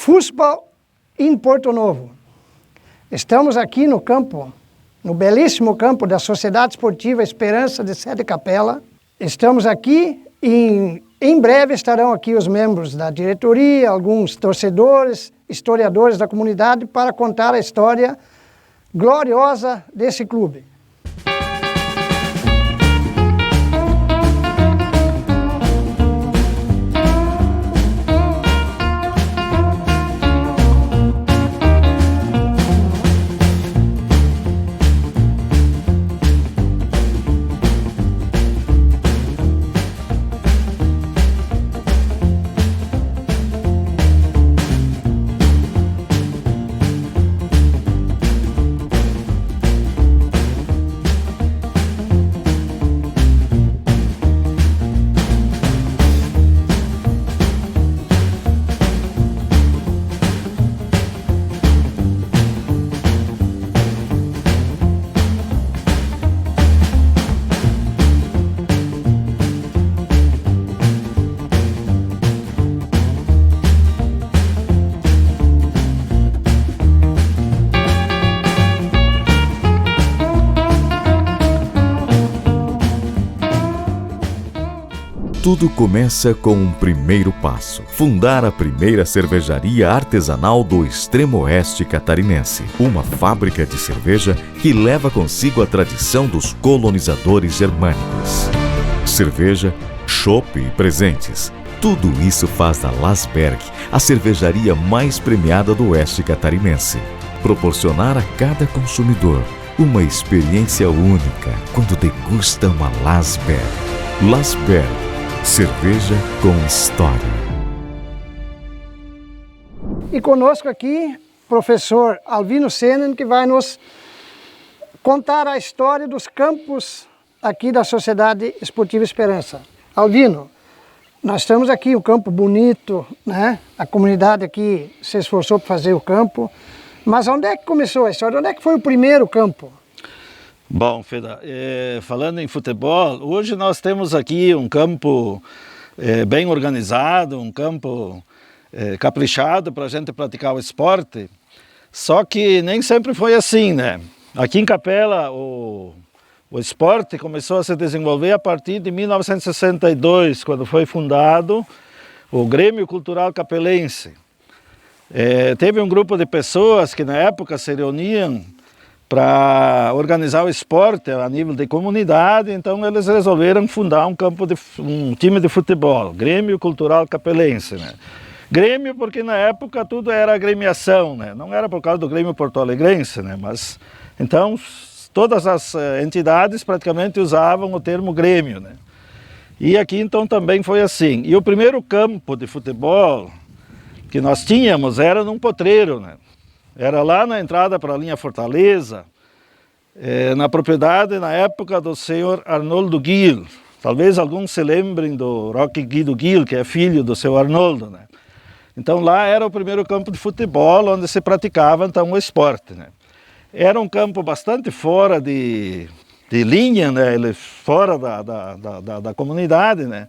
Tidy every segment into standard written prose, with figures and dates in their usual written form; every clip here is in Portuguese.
Futebol em Porto Novo. Estamos aqui no campo, no belíssimo campo da Sociedade Esportiva Esperança de Sede Capela. Estamos aqui e em breve estarão aqui os membros da diretoria, alguns torcedores, historiadores da comunidade para contar a história gloriosa desse clube. Tudo começa com um primeiro passo: fundar a primeira cervejaria artesanal do extremo oeste catarinense. Uma fábrica de cerveja que leva consigo a tradição dos colonizadores germânicos. Cerveja, chopp e presentes. Tudo isso faz da Lasberg a cervejaria mais premiada do oeste catarinense. Proporcionar a cada consumidor uma experiência única quando degusta uma Lasberg. Lasberg. Cerveja com história. E conosco aqui, professor Alvino Senen, que vai nos contar a história dos campos aqui da Sociedade Esportiva Esperança. Alvino, nós estamos aqui, um campo bonito, né? A comunidade aqui se esforçou para fazer o campo. Mas onde é que começou a história? Onde é que foi o primeiro campo? Bom, Feda, falando em futebol, hoje nós temos aqui um campo bem organizado, um campo caprichado para a gente praticar o esporte, só que nem sempre foi assim, né? Aqui em Capela o esporte começou a se desenvolver a partir de 1962, quando foi fundado o Grêmio Cultural Capelense. Teve um grupo de pessoas que na época se reuniam para organizar o esporte a nível de comunidade, então eles resolveram fundar um time de futebol, Grêmio Cultural Capelense, né? Grêmio porque na época tudo era agremiação, né? Não era por causa do Grêmio Porto Alegrense, né? Mas então todas as entidades praticamente usavam o termo Grêmio, né? E aqui então também foi assim. E o primeiro campo de futebol que nós tínhamos era num potreiro, né? Era lá na entrada para a linha Fortaleza, na propriedade, na época, do senhor Arnoldo Gil. Talvez alguns se lembrem do Roque Guido Gil, que é filho do seu Arnoldo, né? Então lá era o primeiro campo de futebol onde se praticava então o esporte, né? Era um campo bastante fora de linha, né? Ele fora da comunidade, né?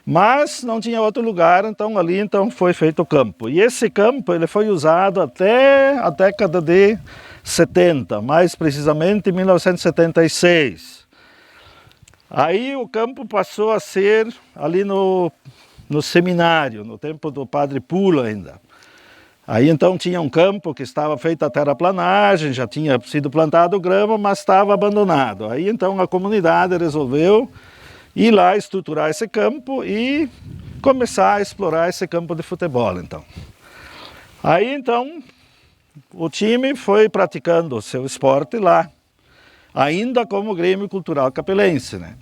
Mas não tinha outro lugar, então ali foi feito o campo. E esse campo ele foi usado até a década de 70, mais precisamente em 1976. Aí o campo passou a ser ali no seminário, no tempo do Padre Pula ainda. Aí então tinha um campo que estava feito a terraplanagem, já tinha sido plantado grama, mas estava abandonado. Aí então a comunidade resolveu ir lá estruturar esse campo e começar a explorar esse campo de futebol, então. Aí, então, o time foi praticando o seu esporte lá, ainda como Grêmio Cultural Capelense, né?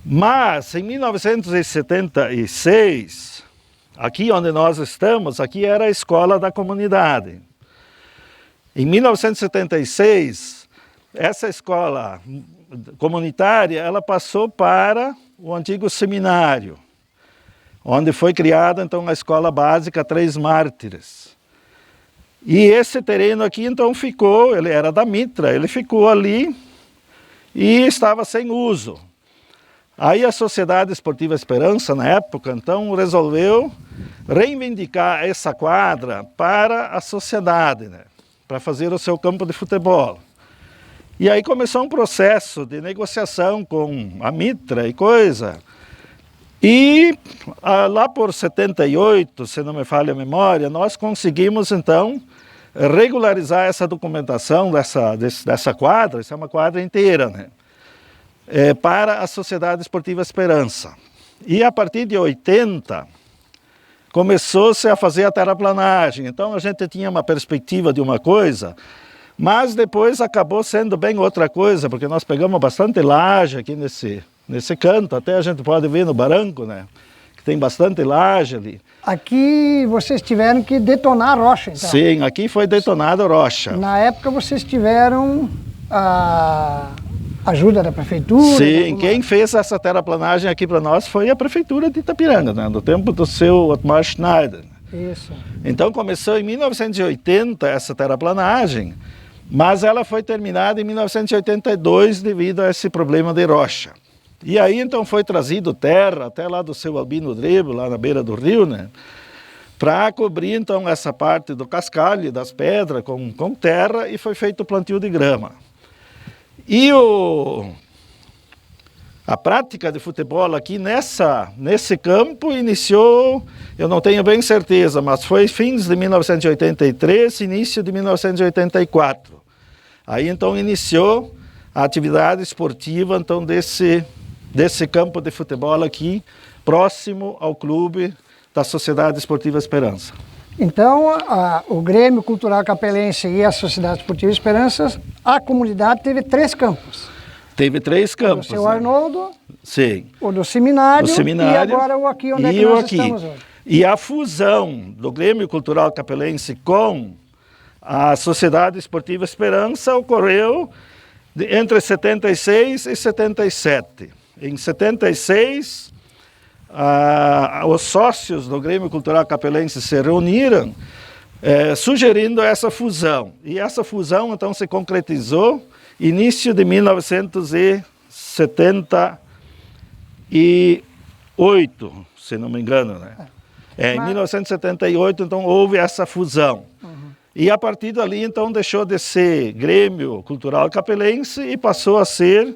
Mas, em 1976, aqui onde nós estamos, aqui era a escola da comunidade. Em 1976, essa escola comunitária, ela passou para o antigo seminário, onde foi criada então a escola básica Três Mártires. E esse terreno aqui então ficou, ele era da Mitra, ele ficou ali e estava sem uso. Aí a Sociedade Esportiva Esperança, na época, então, resolveu reivindicar essa quadra para a sociedade, né? Para fazer o seu campo de futebol. E aí começou um processo de negociação com a Mitra e coisa. E lá por 78, se não me falha a memória, nós conseguimos então regularizar essa documentação dessa quadra, isso é uma quadra inteira, né? Para a Sociedade Esportiva Esperança. E a partir de 80, começou-se a fazer a terraplanagem. Então a gente tinha uma perspectiva de uma coisa, mas depois acabou sendo bem outra coisa, porque nós pegamos bastante laje aqui nesse canto, até a gente pode ver no barranco, né? Que tem bastante laje ali. Aqui vocês tiveram que detonar a rocha, então? Sim, aqui foi detonada a rocha. Na época vocês tiveram a ajuda da prefeitura? Sim, quem fez essa terraplanagem aqui para nós foi a prefeitura de Itapiranga, né? No tempo do seu Otmar Schneider. Isso. Então começou em 1980 essa terraplanagem, mas ela foi terminada em 1982 devido a esse problema de rocha. E aí então foi trazido terra até lá do seu Albino Drebo, lá na beira do rio, né? Para cobrir então essa parte do cascalho, das pedras com terra, e foi feito o plantio de grama. E a prática de futebol aqui nesse campo iniciou, eu não tenho bem certeza, mas foi fins de 1983, início de 1984. Aí então iniciou a atividade esportiva então desse campo de futebol aqui, próximo ao clube da Sociedade Esportiva Esperança. Então, o Grêmio Cultural Capelense e a Sociedade Esportiva Esperança, a comunidade teve 3 campos. Teve 3 campos. O seu Arnoldo, sim. O do seminário, e agora o aqui onde é que nós estamos hoje. E a fusão do Grêmio Cultural Capelense com a Sociedade Esportiva Esperança ocorreu entre 76 e 77. Em 76... os sócios do Grêmio Cultural Capelense se reuniram sugerindo essa fusão. E essa fusão então se concretizou início de 1978, se não me engano, né? Em 1978 então houve essa fusão. E a partir dali então deixou de ser Grêmio Cultural Capelense e passou a ser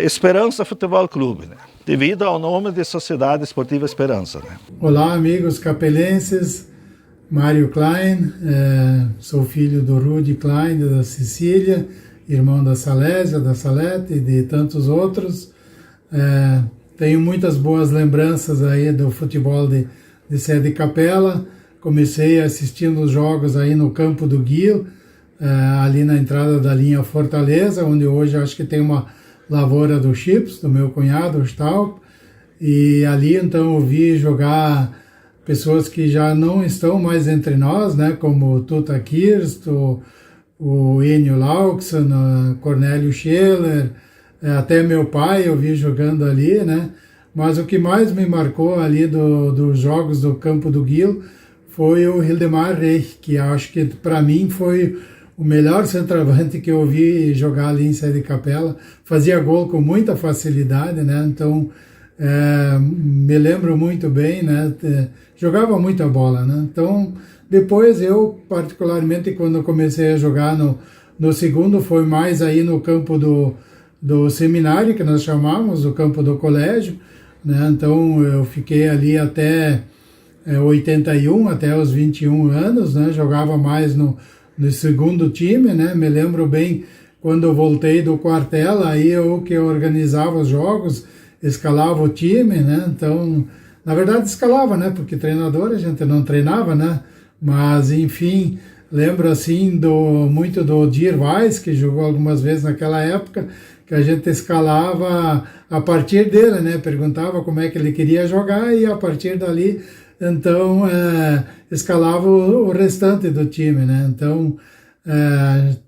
Esperança Futebol Clube, né? Devido ao nome de Sociedade Esportiva Esperança, né? Olá, amigos capelenses, Mário Klein, sou filho do Rudi Klein, da Sicília, irmão da Salésia, da Salete e de tantos outros. Tenho muitas boas lembranças aí do futebol de Sé de Capela. Comecei assistindo os jogos aí no campo do Guil, ali na entrada da linha Fortaleza, onde hoje acho que tem uma lavoura do Chips, do meu cunhado, o Staub, e ali então eu vi jogar pessoas que já não estão mais entre nós, né, como o Tuta Kirst, o Enio Laukson, Cornélio Scheller, até meu pai eu vi jogando ali, né, mas o que mais me marcou ali dos jogos do campo do Guil foi o Hildemar Reich, que acho que para mim foi o melhor centroavante que eu vi jogar ali em Sé de Capela. Fazia gol com muita facilidade, né? Então, me lembro muito bem, né? Jogava muita bola, né? Então, depois eu, particularmente, quando comecei a jogar no segundo, foi mais aí no campo do seminário, que nós chamamos, o campo do colégio, né? Então, eu fiquei ali até 81, até os 21 anos, né? Jogava mais no segundo time, né? Me lembro bem quando eu voltei do quartel, aí eu que organizava os jogos, escalava o time, né? Então, na verdade escalava, né? Porque treinador a gente não treinava, né? Mas, enfim, lembro assim muito do Dir Weiss, que jogou algumas vezes naquela época, que a gente escalava a partir dele, né? Perguntava como é que ele queria jogar e a partir dali então escalava o restante do time, né? Então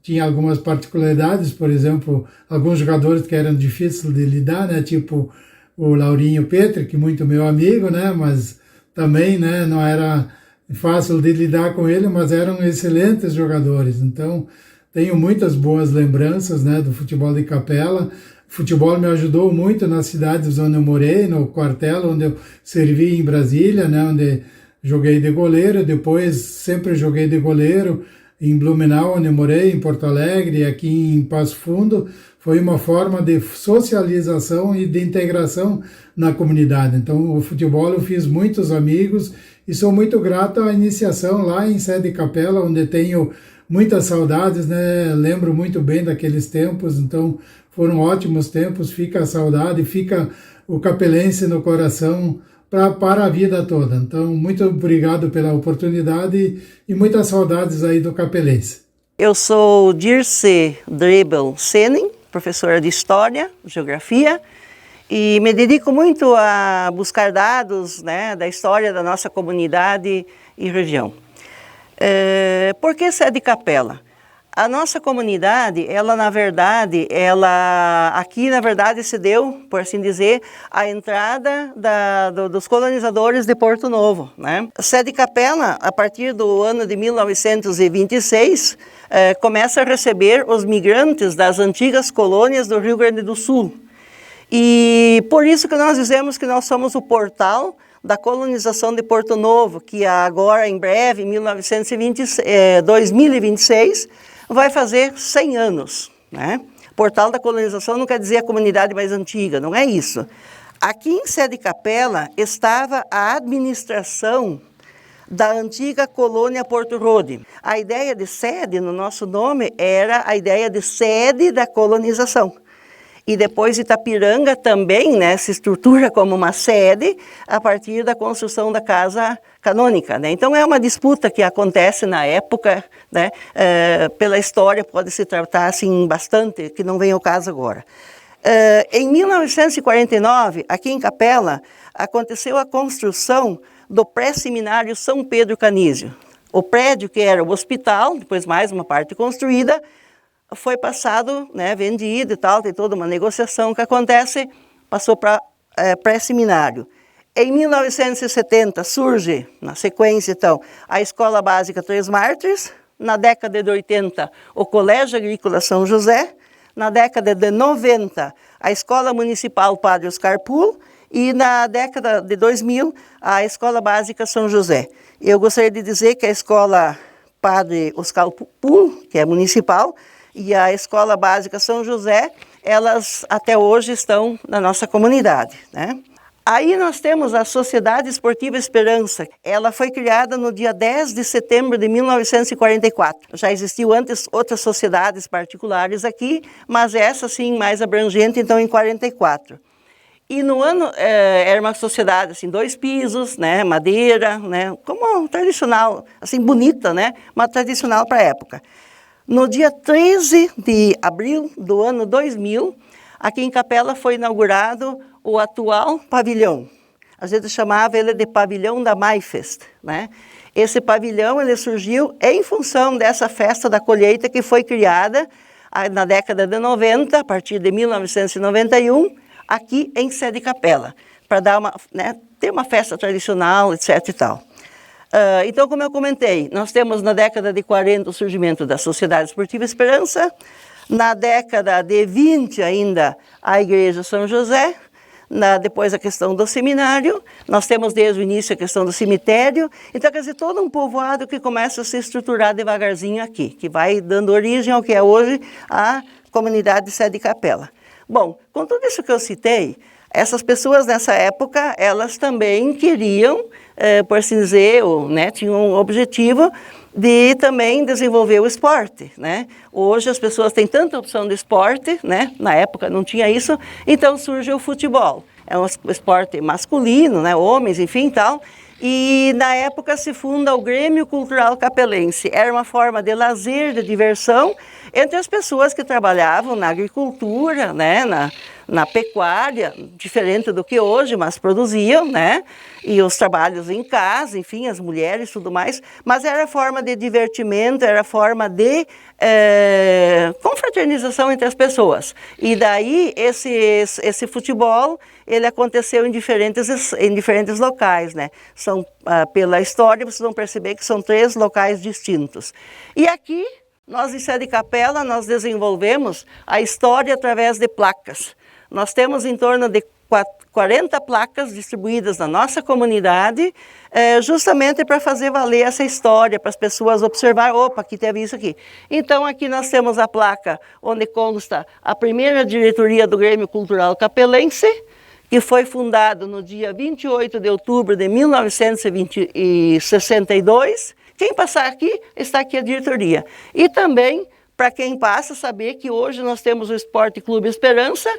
tinha algumas particularidades, por exemplo, alguns jogadores que eram difíceis de lidar, né? Tipo o Laurinho Petri, que muito meu amigo, né? Mas também, né, não era fácil de lidar com ele, mas eram excelentes jogadores. Então tenho muitas boas lembranças, né, do futebol de Capela. futebol me ajudou muito nas cidades onde eu morei, no quartel onde eu servi em Brasília, né, onde joguei de goleiro, depois sempre joguei de goleiro em Blumenau, onde eu morei, em Porto Alegre, e aqui em Passo Fundo. Foi uma forma de socialização e de integração na comunidade. Então, o futebol eu fiz muitos amigos e sou muito grato à iniciação lá em Sé de Capela, onde tenho muitas saudades, né? Lembro muito bem daqueles tempos, então foram ótimos tempos, fica a saudade, fica o capelense no coração para a vida toda. Então, muito obrigado pela oportunidade e muitas saudades aí do capelense. Eu sou Dirce Drebel Senin, professora de História, Geografia, e me dedico muito a buscar dados, né, da história da nossa comunidade e região. Por que Sé de Capela? A nossa comunidade, aqui na verdade se deu, por assim dizer, a entrada dos colonizadores de Porto Novo, né? Sé de Capela, a partir do ano de 1926, começa a receber os migrantes das antigas colônias do Rio Grande do Sul. E por isso que nós dizemos que nós somos o portal da colonização de Porto Novo, que agora, em breve, em 2026, vai fazer 100 anos, né? Portal da colonização não quer dizer a comunidade mais antiga, não é isso. Aqui em Sé de Capela estava a administração da antiga colônia Porto Rode. A ideia de sede no nosso nome era a ideia de sede da colonização. E depois Itapiranga também, né, se estrutura como uma sede a partir da construção da Casa Canônica, né? Então é uma disputa que acontece na época, né? Pela história pode se tratar assim bastante, que não vem ao caso agora. Em 1949, aqui em Capela, aconteceu a construção do pré-seminário São Pedro Canísio. O prédio que era o hospital, depois mais uma parte construída, foi passado, né, vendido e tal, tem toda uma negociação que acontece, passou para pré-seminário. Em 1970 surge, na sequência então, a Escola Básica Três Mártires, na década de 80 o Colégio Agrícola São José, na década de 90 a Escola Municipal Padre Oscar Pull e na década de 2000 a Escola Básica São José. Eu gostaria de dizer que a Escola Padre Oscar Pull, que é municipal, e a Escola Básica São José, elas até hoje estão na nossa comunidade, né? Aí nós temos a Sociedade Esportiva Esperança. Ela foi criada no dia 10 de setembro de 1944. Já existiu antes outras sociedades particulares aqui, mas essa sim mais abrangente, então em 44. E no ano era uma sociedade assim, 2 pisos, né, madeira, né, como tradicional, assim bonita, né, mas tradicional para a época. No dia 13 de abril do ano 2000, aqui em Capela foi inaugurado o atual pavilhão. A gente chamava ele de pavilhão da Maifest, né? Esse pavilhão ele surgiu em função dessa festa da colheita que foi criada na década de 90, a partir de 1991, aqui em Sé de Capela, para dar ter uma festa tradicional, etc. e tal. Então, como eu comentei, nós temos na década de 40 o surgimento da Sociedade Esportiva Esperança, na década de 20 ainda a Igreja São José, depois a questão do seminário, nós temos desde o início a questão do cemitério, então quer dizer, todo um povoado que começa a se estruturar devagarzinho aqui, que vai dando origem ao que é hoje a comunidade de Sé de Capela. Bom, com tudo isso que eu citei, essas pessoas nessa época, elas também queriam, por assim dizer, tinham um objetivo de também desenvolver o esporte, né? Hoje as pessoas têm tanta opção de esporte, né? Na época não tinha isso, então surge o futebol. É um esporte masculino, né? Homens, enfim, tal. E na época se funda o Grêmio Cultural Capelense. Era uma forma de lazer, de diversão entre as pessoas que trabalhavam na agricultura, né? Na pecuária, diferente do que hoje, mas produziam, né? E os trabalhos em casa, enfim, as mulheres e tudo mais. Mas era forma de divertimento, era forma de confraternização entre as pessoas. E daí esse futebol, ele aconteceu em diferentes locais, né? Pela história, vocês vão perceber que são 3 locais distintos. E aqui Nós em Sé de Capela, nós desenvolvemos a história através de placas. Nós temos em torno de 40 placas distribuídas na nossa comunidade, justamente para fazer valer essa história, para as pessoas observar, opa, aqui teve isso aqui. Então aqui nós temos a placa onde consta a primeira diretoria do Grêmio Cultural Capelense, que foi fundado no dia 28 de outubro de 1962. Quem passar aqui, está aqui a diretoria. E também, para quem passa, saber que hoje nós temos o Esporte Clube Esperança,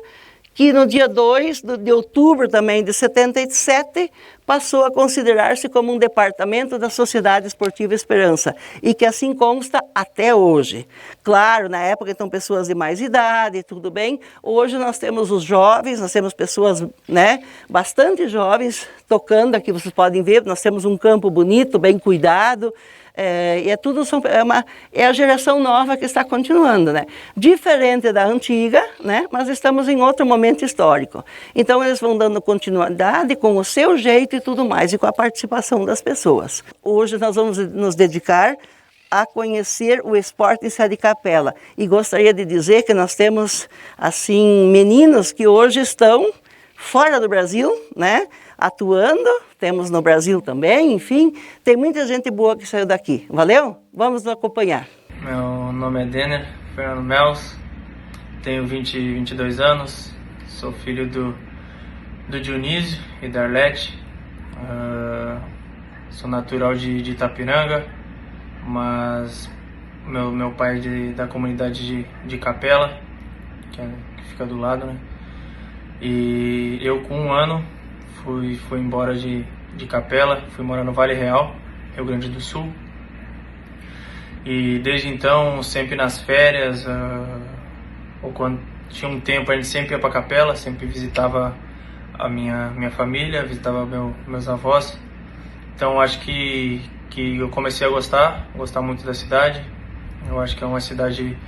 que no dia 2 de outubro também de 77, passou a considerar-se como um departamento da Sociedade Esportiva Esperança, e que assim consta até hoje. Claro, na época então pessoas de mais idade, tudo bem. Hoje nós temos os jovens, nós temos pessoas, né, bastante jovens tocando aqui, vocês podem ver, nós temos um campo bonito, bem cuidado. E é a geração nova que está continuando, né? Diferente da antiga, né? Mas estamos em outro momento histórico. Então eles vão dando continuidade com o seu jeito e tudo mais, e com a participação das pessoas. Hoje nós vamos nos dedicar a conhecer o esporte em Sé de Capela. E gostaria de dizer que nós temos, assim, meninos que hoje estão fora do Brasil, né? Atuando, temos no Brasil também, enfim, tem muita gente boa que saiu daqui. Valeu? Vamos nos acompanhar. Meu nome é Denner Fernando Mels, tenho 22 anos, sou filho do Dionísio e da Arlete, sou natural de Itapiranga, mas meu pai é da comunidade de Capela, que fica do lado, né? E eu com 1 ano fui embora de Capela, fui morar no Vale Real, Rio Grande do Sul. E desde então, sempre nas férias, ou quando tinha um tempo, a gente sempre ia para Capela, sempre visitava a minha família, visitava meus avós. Então acho que eu comecei a gostar muito da cidade. Eu acho que é uma cidade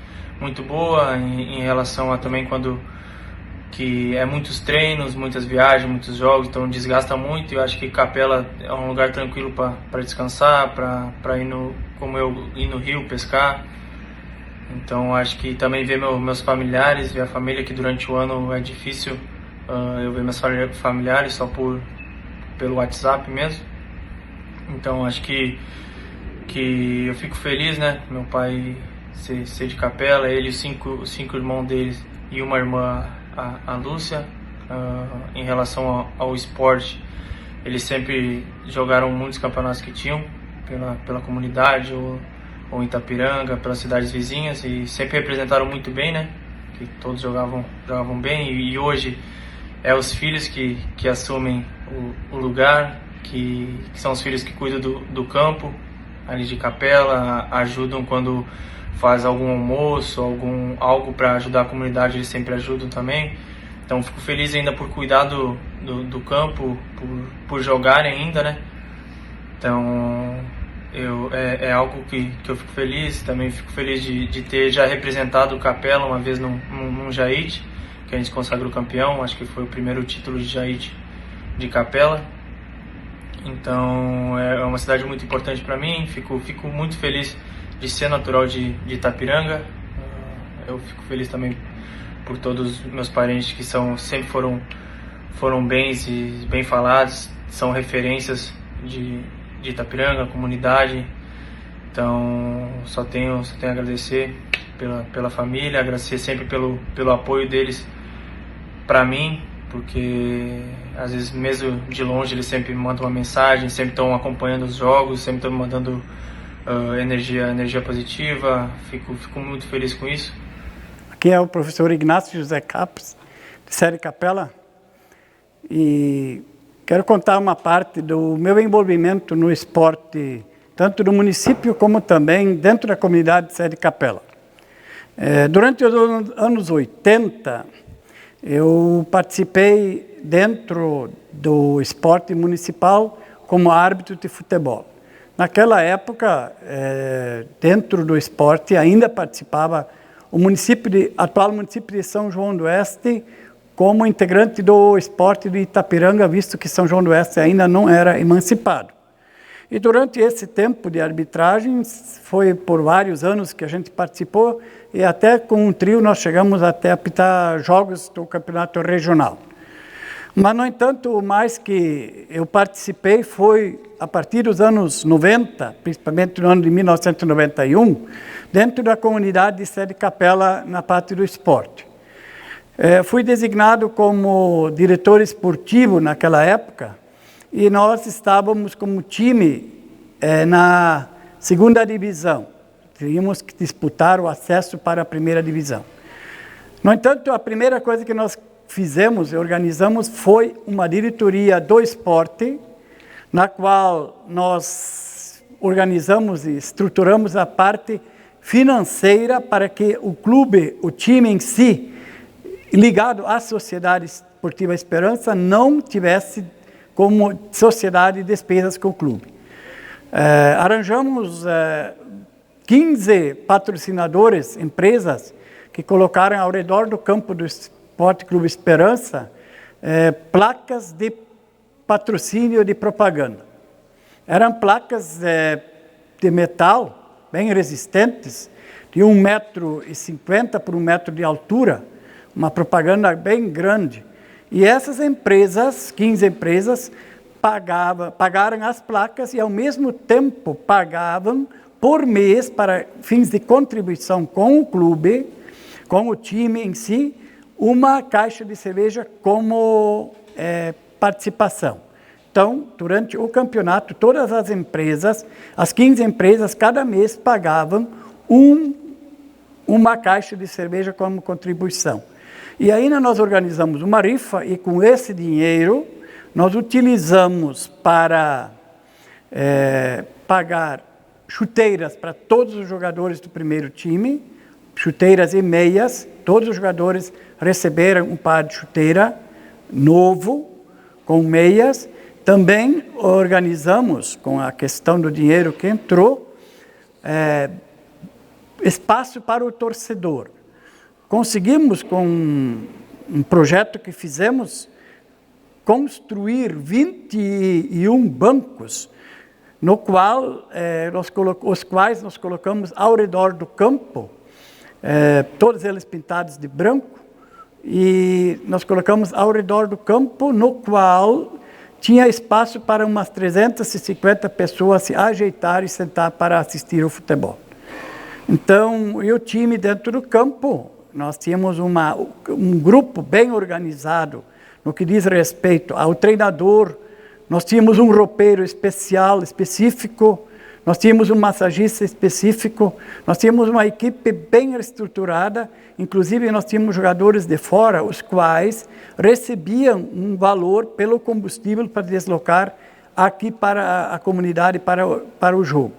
muito boa em relação a também que é muitos treinos, muitas viagens, muitos jogos, então desgasta muito. Eu acho que Capela é um lugar tranquilo para descansar, para ir como eu ir no rio pescar. Então acho que também ver meus familiares, ver a família, que durante o ano é difícil eu ver meus familiares só pelo WhatsApp mesmo. Então acho que eu fico feliz, né? Meu pai ser de Capela, ele e os cinco irmãos deles e uma irmã, a Lúcia. Em relação ao esporte, eles sempre jogaram muitos campeonatos que tinham pela comunidade ou em Itapiranga, pelas cidades vizinhas, e sempre representaram muito bem, né? Que todos jogavam bem, e hoje é os filhos que assumem o lugar, que são os filhos que cuidam do campo ali de Capela, ajudam quando faz algum almoço, algo para ajudar a comunidade, eles sempre ajudam também. Então fico feliz ainda por cuidar do campo, por jogar ainda, né? Então é algo que eu fico feliz. Também fico feliz de ter já representado o Capela uma vez num Jaite, que a gente consagrou campeão. Acho que foi o primeiro título de Jaite de Capela. Então é uma cidade muito importante para mim. Fico muito feliz de ser natural de Itapiranga. Eu fico feliz também por todos os meus parentes que sempre foram bem falados, são referências de Itapiranga, comunidade. Então só tenho a agradecer pela família, agradecer sempre pelo apoio deles para mim, porque às vezes mesmo de longe eles sempre me mandam uma mensagem, sempre estão acompanhando os jogos, sempre estão me mandando energia positiva. Fico muito feliz com isso. Aqui é o professor Ignácio José Capes, de Sé de Capela, e quero contar uma parte do meu envolvimento no esporte, tanto no município como também dentro da comunidade de Sé de Capela. Durante os anos 80, eu participei dentro do esporte municipal como árbitro de futebol. Naquela época, dentro do esporte, ainda participava o atual município de São João do Oeste como integrante do esporte de Itapiranga, visto que São João do Oeste ainda não era emancipado. E durante esse tempo de arbitragem, foi por vários anos que a gente participou, e até com um trio nós chegamos até a apitar jogos do campeonato regional. Mas, no entanto, o mais que eu participei foi, a partir dos anos 90, principalmente no ano de 1991, dentro da comunidade de Sé de Capela, na parte do esporte. Fui designado como diretor esportivo naquela época, e nós estávamos como time na segunda divisão. Teríamos que disputar o acesso para a primeira divisão. No entanto, a primeira coisa que nós fizemos e organizamos foi uma diretoria do esporte, na qual nós organizamos e estruturamos a parte financeira para que o clube, o time em si, ligado à Sociedade Esportiva Esperança, não tivesse como sociedade despesas com o clube. Arranjamos 15 patrocinadores, empresas, que colocaram ao redor do campo do Esporte Clube Esperança placas de patrocínio de propaganda. Eram placas de metal, bem resistentes, de 1,50 m por 1 metro de altura, uma propaganda bem grande. E essas empresas, 15 empresas, pagaram as placas e, ao mesmo tempo, pagavam por mês, para fins de contribuição com o clube, com o time em si, uma caixa de cerveja como participação. Então, durante o campeonato, todas as empresas, as 15 empresas, cada mês pagavam uma caixa de cerveja como contribuição. E ainda nós organizamos uma rifa, e com esse dinheiro nós utilizamos para pagar chuteiras para todos os jogadores do primeiro time, chuteiras e meias. Todos os jogadores receberam um par de chuteira novo, com meias. Também organizamos, com a questão do dinheiro que entrou, espaço para o torcedor. Conseguimos, com um projeto que fizemos, construir 21 bancos, no qual, os quais nós colocamos ao redor do campo, todos eles pintados de branco, e nós colocamos ao redor do campo, no qual tinha espaço para umas 350 pessoas se ajeitar e sentar para assistir ao futebol. Então, e o time dentro do campo, nós tínhamos um grupo bem organizado no que diz respeito ao treinador. Nós tínhamos um roupeiro específico, nós tínhamos um massagista específico, nós tínhamos uma equipe bem estruturada, inclusive nós tínhamos jogadores de fora, os quais recebiam um valor pelo combustível para deslocar aqui para a comunidade, para o jogo.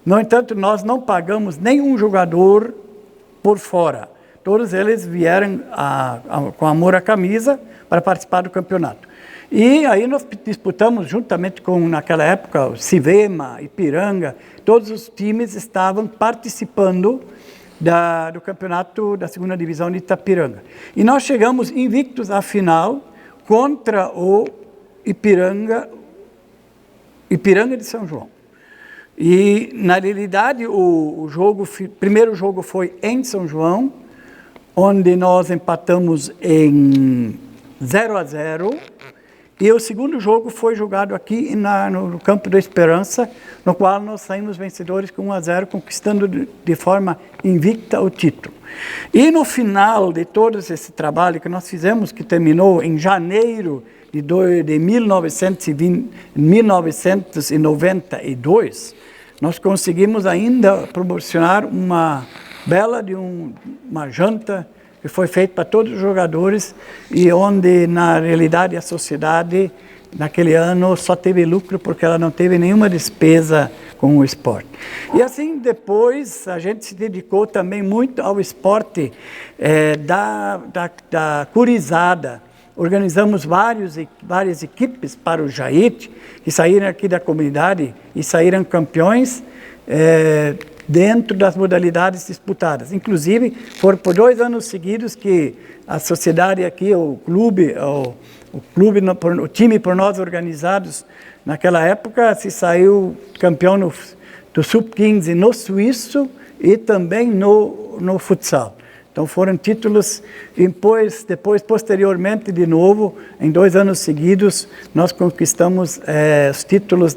No entanto, nós não pagamos nenhum jogador por fora. Todos eles vieram com amor à camisa para participar do campeonato. E aí nós disputamos, juntamente com, naquela época, o Civema, Ipiranga, todos os times estavam participando do campeonato da segunda divisão de Itapiranga. E nós chegamos invictos à final contra o Ipiranga de São João. E, na realidade, o primeiro jogo foi em São João, onde nós empatamos em 0-0, e o segundo jogo foi jogado aqui no Campo da Esperança, no qual nós saímos vencedores com 1-0, conquistando de forma invicta o título. E no final de todo esse trabalho que nós fizemos, que terminou em janeiro de 1992, nós conseguimos ainda proporcionar uma bela uma janta que foi feita para todos os jogadores, e onde, na realidade, a sociedade, naquele ano, só teve lucro porque ela não teve nenhuma despesa com o esporte. E assim, depois, a gente se dedicou também muito ao esporte da curizada. Organizamos várias equipes para o Jaite, que saíram aqui da comunidade e saíram campeões dentro das modalidades disputadas. Inclusive, foram por 2 anos seguidos que a sociedade aqui, o clube, o time por nós organizados, naquela época se saiu campeão do Sub-15 no suíço e também no futsal. Então foram títulos, e depois, posteriormente, de novo, em 2 anos seguidos, nós conquistamos os títulos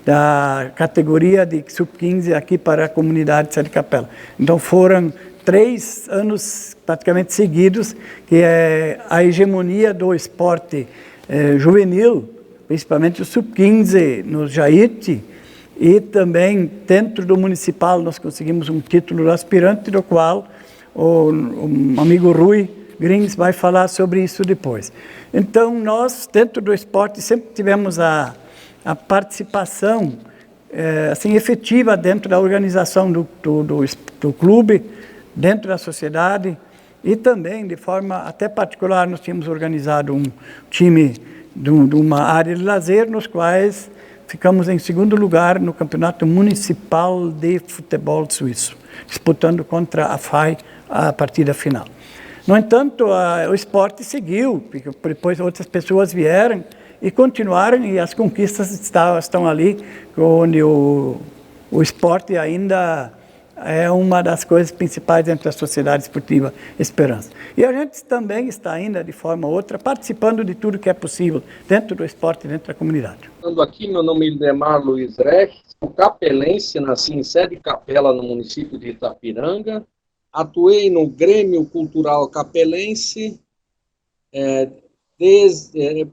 da categoria de Sub-15 aqui para a comunidade de Sede Capela. Então foram 3 anos praticamente seguidos, que é a hegemonia do esporte juvenil, principalmente o Sub-15 no Jaite, e também dentro do municipal nós conseguimos um título aspirante, do qual o amigo Rui Grins vai falar sobre isso depois. Então, nós, dentro do esporte, sempre tivemos a participação assim, efetiva dentro da organização do clube, dentro da sociedade, e também, de forma até particular, nós tínhamos organizado um time de uma área de lazer, nos quais ficamos em 2º lugar no Campeonato Municipal de Futebol Suíço, disputando contra a FAI a partida final. No entanto, o esporte seguiu, porque depois outras pessoas vieram e continuaram, e as conquistas estão ali, onde o esporte ainda é uma das coisas principais dentro da Sociedade Esportiva Esperança. E a gente também está ainda, de forma ou outra, participando de tudo que é possível dentro do esporte, dentro da comunidade. Aqui, meu nome é Ildemar Luiz Reck, sou capelense, nasci em Sede Capela, no município de Itapiranga. Atuei no Grêmio Cultural Capelense.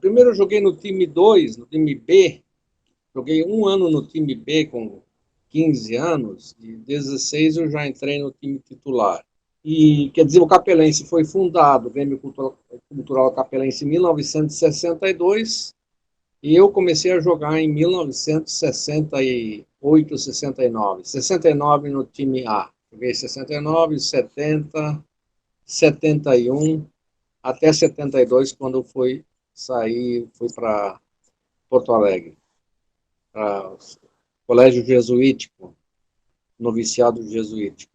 Primeiro eu joguei no time 2, no time B. Joguei 1 ano no time B com 15 anos. De 16 eu já entrei no time titular. E, quer dizer, o Capelense foi fundado, o Grêmio Cultural Capelense, em 1962. E eu comecei a jogar em 1968, 69. 69 no time A. Joguei 69, 70, 71, até 72, quando eu fui para Porto Alegre, para o Colégio Jesuítico, noviciado jesuítico.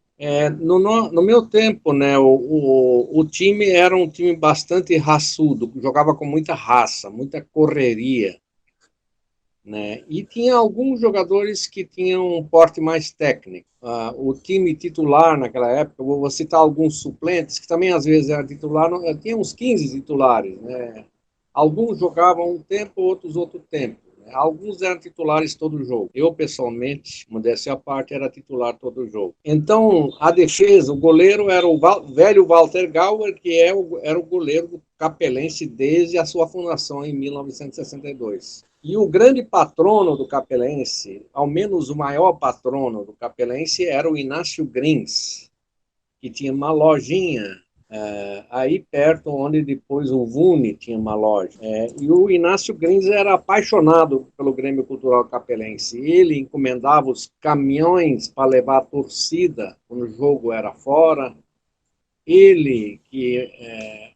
No meu tempo, né, o time era um time bastante raçudo, jogava com muita raça, muita correria, né? E tinha alguns jogadores que tinham um porte mais técnico. O time titular naquela época, vou citar alguns suplentes, que também às vezes era titular, tinha uns 15 titulares, né? Alguns jogavam um tempo, outros outro tempo. Alguns eram titulares todo jogo. Eu, pessoalmente, modéstia à parte, era titular todo jogo. Então, a defesa, o goleiro era o velho Walter Gauer, que era o goleiro do Capelense desde a sua fundação em 1962. E o grande patrono do Capelense, ao menos o maior patrono do Capelense, era o Inácio Grins, que tinha uma lojinha aí perto, onde depois o Vune tinha uma loja. E o Inácio Grins era apaixonado pelo Grêmio Cultural Capelense. Ele encomendava os caminhões para levar a torcida quando o jogo era fora. Ele, que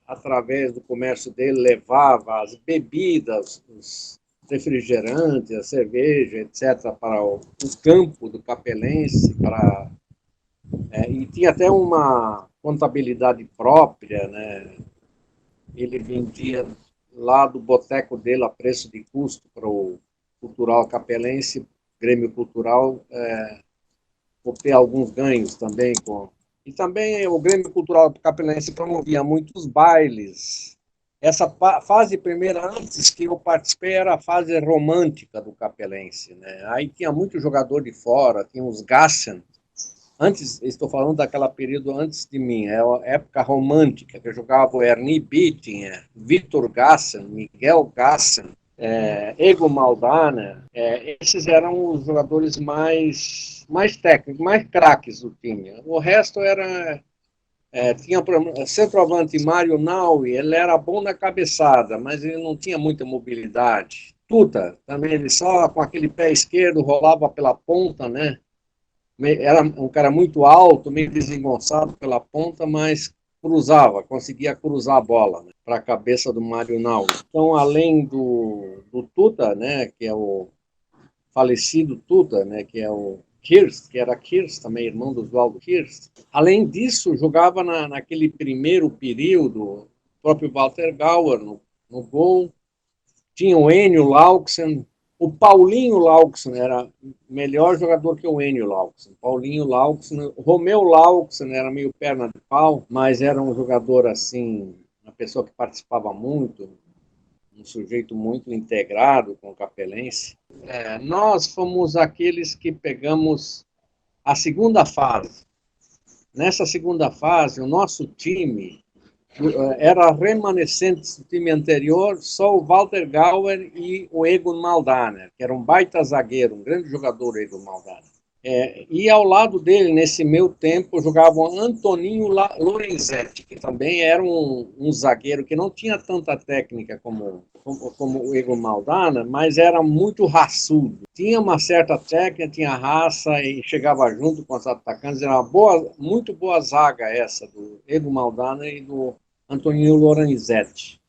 através do comércio dele, levava as bebidas, os refrigerantes, a cerveja, etc., para o campo do Capelense, e tinha até uma contabilidade própria, né? Ele vendia lá do boteco dele a preço de custo para o Cultural Capelense, Grêmio Cultural, obter alguns ganhos também. E também o Grêmio Cultural Capelense promovia muitos bailes. Essa fase primeira, antes que eu participei, era a fase romântica do Capelense, né? Aí tinha muito jogador de fora, tinha os Gassen. Antes, estou falando daquela período antes de mim, é a época romântica, que eu jogava o Ernie Bittinger, Vitor Gassen, Miguel Gassen, Ego Maldana. Esses eram os jogadores mais técnicos, mais craques do time. O resto tinha centroavante Mário Naui, ele era bom na cabeçada, mas ele não tinha muita mobilidade. Tuta, também ele só com aquele pé esquerdo rolava pela ponta, né? Era um cara muito alto, meio desengonçado pela ponta, mas conseguia cruzar a bola, né, para a cabeça do Mário Naui. Então, além do Tuta, né, que é o falecido Tuta, né, que é o Kirst, que era Kirst, também irmão do Oswaldo Kirst. Além disso, jogava naquele primeiro período, o próprio Walter Gauer, no no gol. Tinha o Enio Lauksen, o Paulinho Lauksen era melhor jogador que o Enio Lauksen. Paulinho Lauksen, o Romeu Lauksen era meio perna de pau, mas era um jogador assim, uma pessoa que participava muito, um sujeito muito integrado com o Capelense. Nós fomos aqueles que pegamos a segunda fase. Nessa segunda fase, o nosso time era remanescente do time anterior, só o Walter Gauer e o Egon Maldaner, que era um baita zagueiro, um grande jogador, o Egon Maldaner. E ao lado dele, nesse meu tempo, jogava o Antoninho Lorenzetti, que também era um zagueiro que não tinha tanta técnica como o Egon Maldaner, mas era muito raçudo. Tinha uma certa técnica, tinha raça e chegava junto com os atacantes. Era muito boa zaga essa, do Egon Maldaner e do Antoninho Lorenzetti.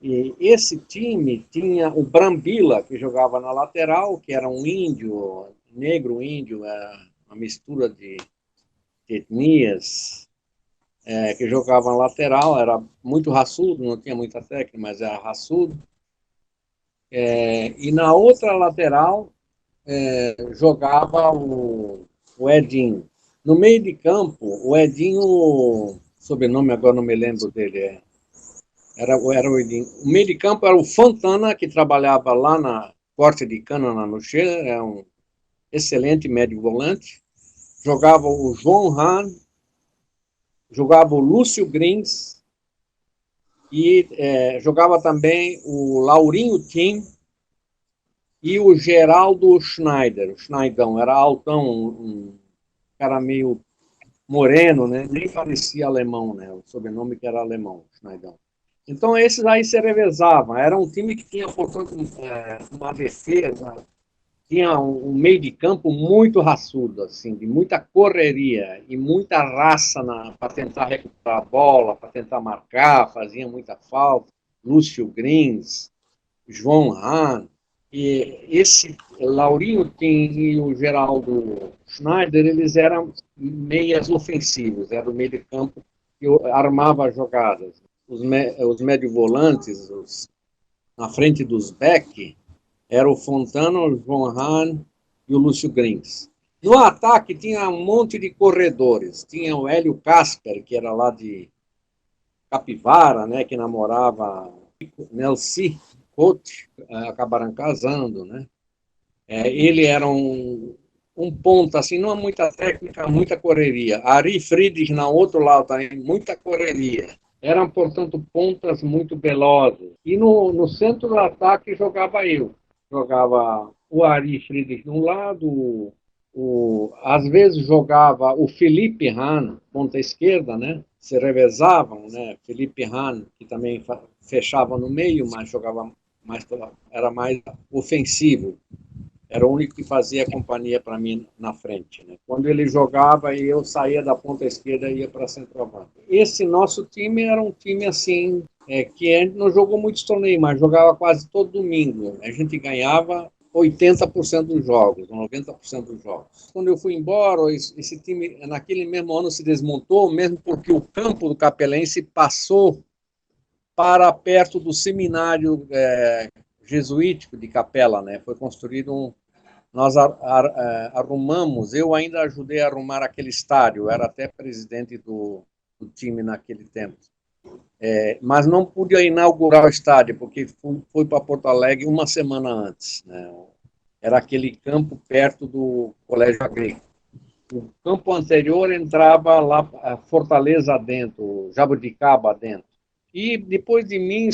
E esse time tinha o Brambila, que jogava na lateral, que era um índio, negro índio, uma mistura de etnias, que jogava na lateral, era muito raçudo, não tinha muita técnica, mas era raçudo. E na outra lateral jogava o Edinho. No meio de campo, o Edinho, sobrenome agora não me lembro dele, era o Edinho. O meio de campo era o Fontana, que trabalhava lá na corte de cana na Nocheira, é um excelente médio volante. Jogava o João Hahn, jogava o Lúcio Grins e jogava também o Laurinho Tim e o Geraldo Schneider. O Schneidão era altão, um cara meio moreno, né? Nem parecia alemão, né? O sobrenome que era alemão, Schneidão. Então esses aí se revezavam. Era um time que tinha, portanto, uma defesa, tinha um meio de campo muito raçudo, assim, de muita correria e muita raça para tentar recuperar a bola, para tentar marcar, fazia muita falta. Lúcio Grins, João Hahn, e esse Laurinho Tim e o Geraldo Schneider, eles eram meias ofensivos, era o meio de campo que armava as jogadas. Os médio-volantes, na frente dos back, era o Fontana, o João Hahn e o Lúcio Grins. No ataque tinha um monte de corredores. Tinha o Hélio Casper, que era lá de Capivara, né, que namorava Nelci Cote, acabaram casando, né? Ele era um ponta, assim, não há muita técnica, muita correria. Ari Friedrich, na outro lado, também, muita correria. Eram, portanto, pontas muito velozes. E no centro do ataque jogava eu. Jogava o Ari Friedrich de um lado, às vezes jogava o Felipe Hahn, ponta esquerda, né? Se revezavam, né? Felipe Hahn, que também fechava no meio, mas jogava era mais ofensivo. Era o único que fazia companhia para mim na frente, né? Quando ele jogava, eu saía da ponta esquerda e ia para centroavante. Esse nosso time era um time assim, que a gente não jogou muitos torneios, mas jogava quase todo domingo. A gente ganhava 80% dos jogos, 90% dos jogos. Quando eu fui embora, esse time, naquele mesmo ano, se desmontou, mesmo porque o campo do Capelense passou para perto do seminário jesuítico de Capela, né? Foi construído nós arrumamos, eu ainda ajudei a arrumar aquele estádio, eu era até presidente do time naquele tempo. Mas não pude inaugurar o estádio, porque fui para Porto Alegre uma semana antes, né? Era aquele campo perto do Colégio Agrícola. O campo anterior entrava lá, Fortaleza dentro, Jabuticaba dentro. E depois de mim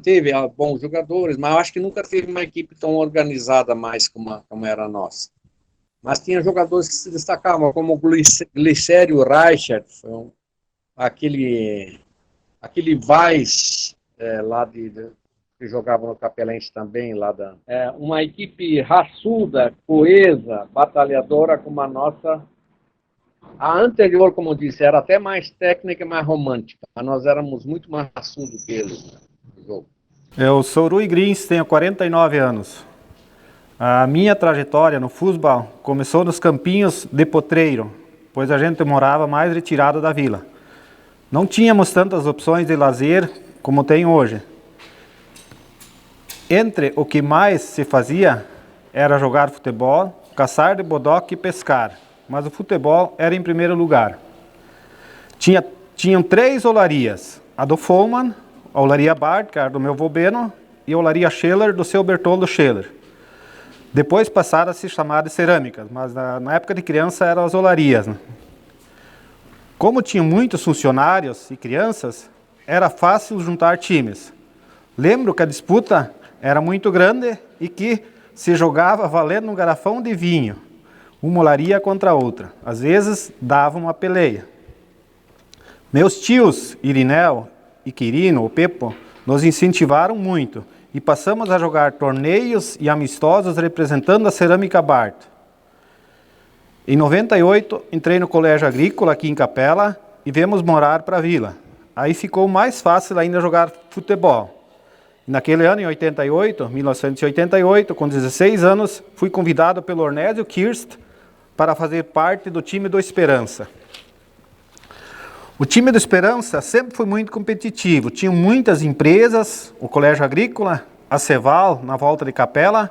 teve bons jogadores, mas eu acho que nunca teve uma equipe tão organizada mais como era a nossa. Mas tinha jogadores que se destacavam, como o Glicério Reichert, aquele Weiss, lá que jogava no Capelense também, uma equipe raçuda, coesa, batalhadora como a nossa. A anterior, como eu disse, era até mais técnica e mais romântica, mas nós éramos muito mais raçudos que eles no jogo. Eu sou Rui Grins, tenho 49 anos. A minha trajetória no futebol começou nos campinhos de Potreiro, pois a gente morava mais retirado da vila. Não tínhamos tantas opções de lazer como tem hoje. Entre o que mais se fazia era jogar futebol, caçar de bodoque e pescar, mas o futebol era em primeiro lugar. Tinham 3 olarias, a do Follmann, a olaria Bart, que era do meu avô Beno, e a olaria Scheller, do seu Bertoldo Scheller. Depois passaram a se chamar de cerâmicas, mas na época de criança eram as olarias, né? Como tinham muitos funcionários e crianças, era fácil juntar times. Lembro que a disputa era muito grande e que se jogava valendo um garrafão de vinho, uma olaria contra a outra. Às vezes dava uma peleia. Meus tios, Irineu e Quirino, o Pepo, nos incentivaram muito e passamos a jogar torneios e amistosos representando a cerâmica Bart. Em 98, entrei no colégio agrícola aqui em Capela e viemos morar para a vila. Aí ficou mais fácil ainda jogar futebol. Naquele ano, em 1988, com 16 anos, fui convidado pelo Ornésio Kirst para fazer parte do time do Esperança. O time do Esperança sempre foi muito competitivo, tinha muitas empresas, o Colégio Agrícola, a Ceval, na volta de Capela,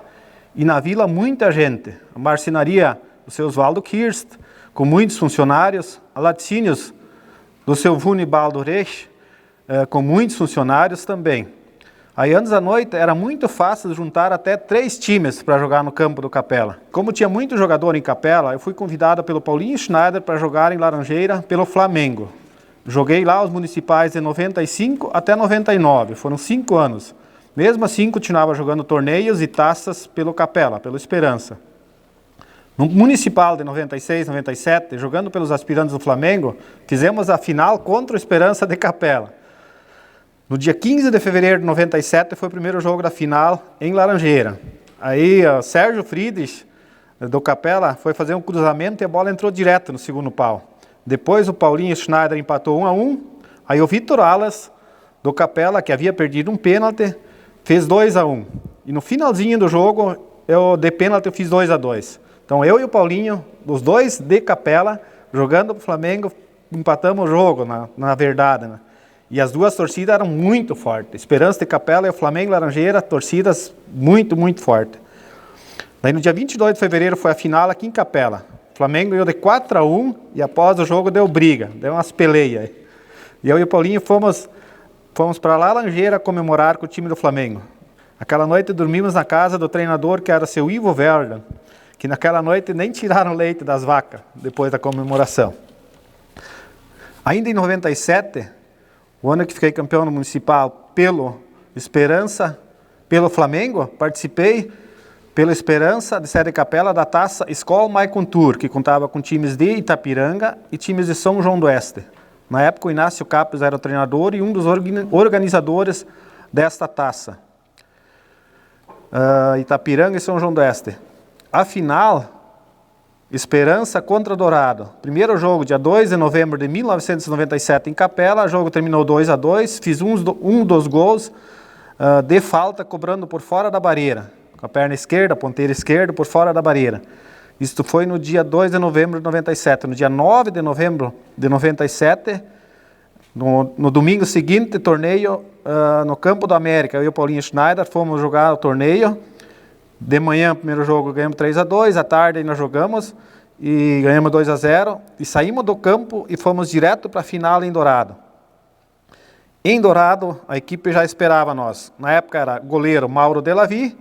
e na vila muita gente. A marcenaria do seu Oswaldo Kirst, com muitos funcionários, a Laticínios do seu Vunibaldo Reich, com muitos funcionários também. Aí, anos à noite, era muito fácil juntar até 3 times para jogar no campo do Capela. Como tinha muito jogador em Capela, eu fui convidado pelo Paulinho Schneider para jogar em Laranjeira pelo Flamengo. Joguei lá os municipais de 95 até 99, foram 5 anos. Mesmo assim, continuava jogando torneios e taças pelo Capela, pelo Esperança. No municipal de 96, 97, jogando pelos aspirantes do Flamengo, fizemos a final contra o Esperança de Capela. No dia 15 de fevereiro de 97 foi o primeiro jogo da final em Laranjeira. Aí o Sérgio Friedrich, do Capela, foi fazer um cruzamento e a bola entrou direto no segundo pau. Depois o Paulinho Schneider empatou 1-1. Aí o Vitor Alas, do Capela, que havia perdido um pênalti, fez 2-1. E no finalzinho do jogo, de pênalti, eu fiz 2-2. Então eu e o Paulinho, os dois de Capela, jogando para o Flamengo, empatamos o jogo, na verdade, né? E as duas torcidas eram muito fortes. Esperança de Capela e o Flamengo Laranjeira, torcidas muito, muito fortes. Daí no dia 22 de fevereiro foi a final aqui em Capela. O Flamengo ganhou de 4-1 e após o jogo deu briga, deu umas peleias. E eu e o Paulinho fomos para Laranjeira comemorar com o time do Flamengo. Aquela noite dormimos na casa do treinador, que era o seu Ivo Verdan, que naquela noite nem tiraram leite das vacas depois da comemoração. Ainda em 97... o ano que fiquei campeão no municipal pelo Esperança, pelo Flamengo, participei pela Esperança de Sede Capela da taça Skol Maicon Tour, que contava com times de Itapiranga e times de São João do Oeste. Na época o Inácio Capes era o treinador e um dos organizadores desta taça. Itapiranga e São João do Oeste. A final, Esperança contra Dourado. Primeiro jogo, dia 2 de novembro de 1997 em Capela. O jogo terminou 2-2. Fiz um dos gols de falta, cobrando por fora da barreira. Com a perna esquerda, ponteira esquerda, por fora da barreira. Isto foi no dia 2 de novembro de 97. No dia 9 de novembro de 97, no domingo seguinte, torneio no Campo do América. Eu e o Paulinho Schneider fomos jogar o torneio. De manhã, primeiro jogo, ganhamos 3-2, à tarde nós jogamos e ganhamos 2-0 e saímos do campo e fomos direto para a final em Dourado. Em Dourado, a equipe já esperava nós. Na época era goleiro Mauro Delavi,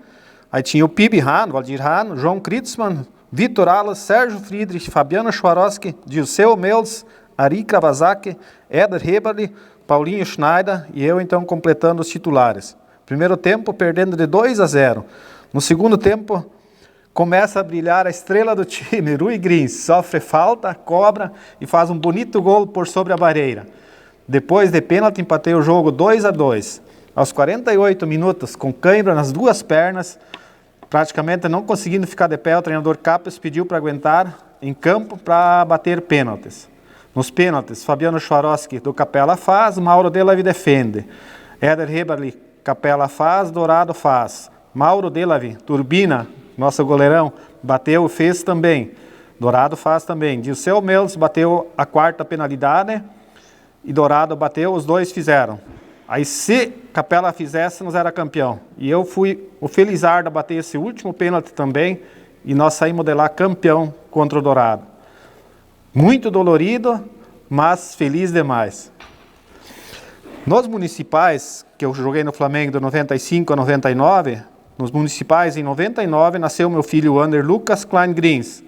aí tinha o Pibi Hahn, Valdir Hahn, João Kritzmann, Vitor Alas, Sérgio Friedrich, Fabiano Schwarowski, Dilceu Mels, Ari Kawasaki, Eder Heberli, Paulinho Schneider e eu então completando os titulares. Primeiro tempo perdendo de 2-0. No segundo tempo, começa a brilhar a estrela do time, Rui Grins, sofre falta, cobra e faz um bonito gol por sobre a barreira. Depois de pênalti, empatei o jogo 2-2. Aos 48 minutos, com cãibra nas duas pernas, praticamente não conseguindo ficar de pé, o treinador Capes pediu para aguentar em campo para bater pênaltis. Nos pênaltis, Fabiano Schwarowski do Capela faz, Mauro Delavi defende. Eder Heberli, Capela faz, Dourado faz. Mauro Delavi, Turbina, nosso goleirão, bateu e fez também. Dourado faz também. Dilceu Mels bateu a quarta penalidade e Dourado bateu, os dois fizeram. Aí se Capela fizesse, nós era campeão. E eu fui o felizardo a bater esse último pênalti também, e nós saímos de lá campeão contra o Dourado. Muito dolorido, mas feliz demais. Nos municipais, que eu joguei no Flamengo de 95 a 99, nos municipais em 99 nasceu meu filho Wander Lucas Klein Grins,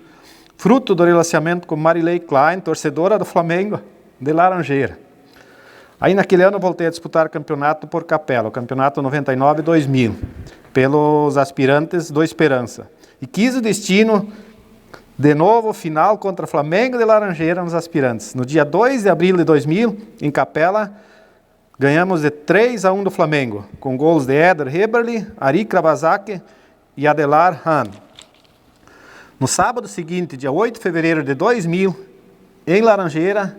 fruto do relacionamento com Marilei Klein, torcedora do Flamengo de Laranjeira. Aí naquele ano eu voltei a disputar o campeonato por Capela, o campeonato 99-2000, pelos aspirantes do Esperança. E quis o destino, de novo, final contra o Flamengo de Laranjeira nos aspirantes. No dia 2 de abril de 2000, em Capela, ganhamos de 3-1 do Flamengo, com gols de Éder Heberli, Ari Krabazak e Adelar Hahn. No sábado seguinte, dia 8 de fevereiro de 2000, em Laranjeira,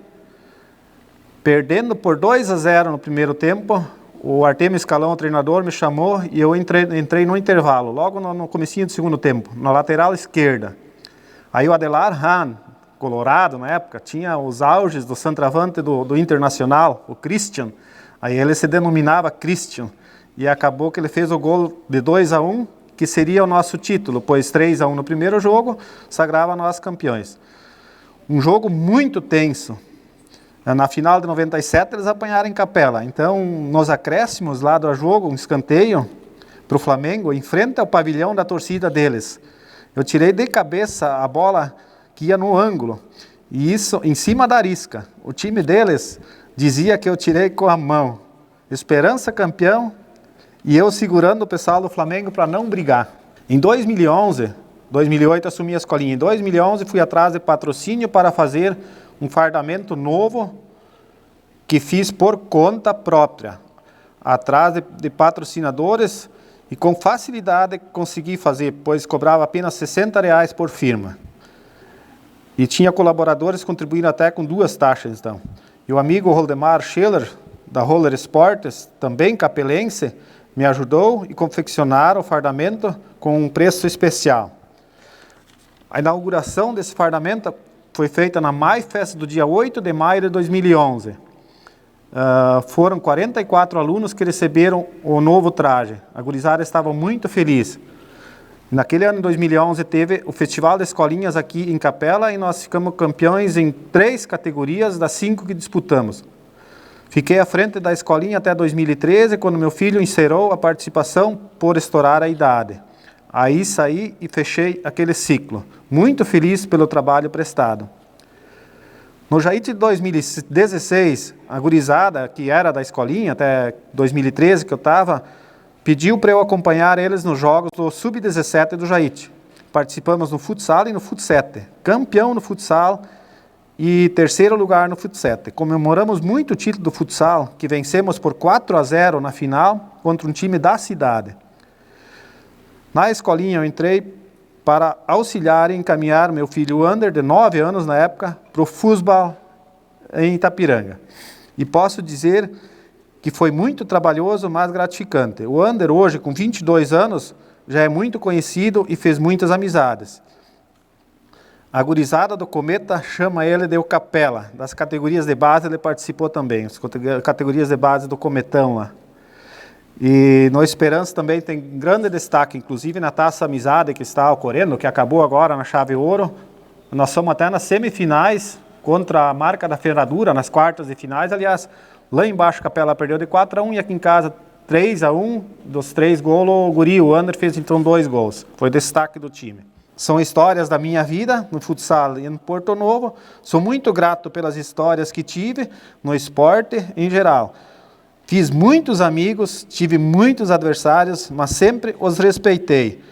perdendo por 2-0 no primeiro tempo, o Artemio Escalão, o treinador, me chamou e eu entrei no intervalo, logo no comecinho do segundo tempo, na lateral esquerda. Aí o Adelar Hahn, colorado na época, tinha os auges do centroavante do Internacional, o Christian. Aí ele se denominava Christian e acabou que ele fez o gol de 2-1, que seria o nosso título, pois 3-1 no primeiro jogo sagrava nós campeões. Um jogo muito tenso. Na final de 97 eles apanharam em Capela, então nos acréscimos lá do jogo, um escanteio para o Flamengo, em frente ao pavilhão da torcida deles. Eu tirei de cabeça a bola que ia no ângulo, e isso em cima da arisca. O time deles dizia que eu tirei com a mão. Esperança campeão, e eu segurando o pessoal do Flamengo para não brigar. Em 2011, 2008 assumi a escolinha, em 2011 fui atrás de patrocínio para fazer um fardamento novo que fiz por conta própria, atrás de patrocinadores, e com facilidade consegui fazer, pois cobrava apenas R$60 por firma. E tinha colaboradores contribuindo até com 2 taxas, então. E o amigo Roldemar Schiller, da Roller Sports, também capelense, me ajudou e confeccionaram o fardamento com um preço especial. A inauguração desse fardamento foi feita na MaiFest do dia 8 de maio de 2011. Foram 44 alunos que receberam o novo traje. A gurizada estava muito feliz. Naquele ano, em 2011, teve o Festival de Escolinhas aqui em Capela e nós ficamos campeões em 3 categorias das 5 que disputamos. Fiquei à frente da escolinha até 2013, quando meu filho encerrou a participação por estourar a idade. Aí saí e fechei aquele ciclo, muito feliz pelo trabalho prestado. No Jaíte de 2016, a gurizada, que era da escolinha, até 2013 que eu estava, pediu para eu acompanhar eles nos jogos do Sub-17 do Jaíte. Participamos no futsal e no fut7, campeão no futsal e 3º lugar no fut7. Comemoramos muito o título do futsal, que vencemos por 4-0 na final contra um time da cidade. Na escolinha eu entrei para auxiliar e encaminhar meu filho Wander, de 9 anos na época, para o futebol em Itapiranga. E posso dizer que foi muito trabalhoso, mas gratificante. O Wander hoje, com 22 anos, já é muito conhecido e fez muitas amizades. A gurizada do Cometa chama ele de o Capela. Das categorias de base ele participou também, as categorias de base do Cometão lá. E no Esperança também tem grande destaque, inclusive na Taça Amizade que está ocorrendo, que acabou agora na Chave Ouro. Nós somos até nas semifinais contra a marca da Ferradura, nas quartas de finais. Aliás, lá embaixo a Capela perdeu de 4-1 e aqui em casa 3-1. Dos 3 gols, o guri, o Wander, fez então 2 gols. Foi o destaque do time. São histórias da minha vida no futsal e no Porto Novo. Sou muito grato pelas histórias que tive no esporte em geral. Fiz muitos amigos, tive muitos adversários, mas sempre os respeitei.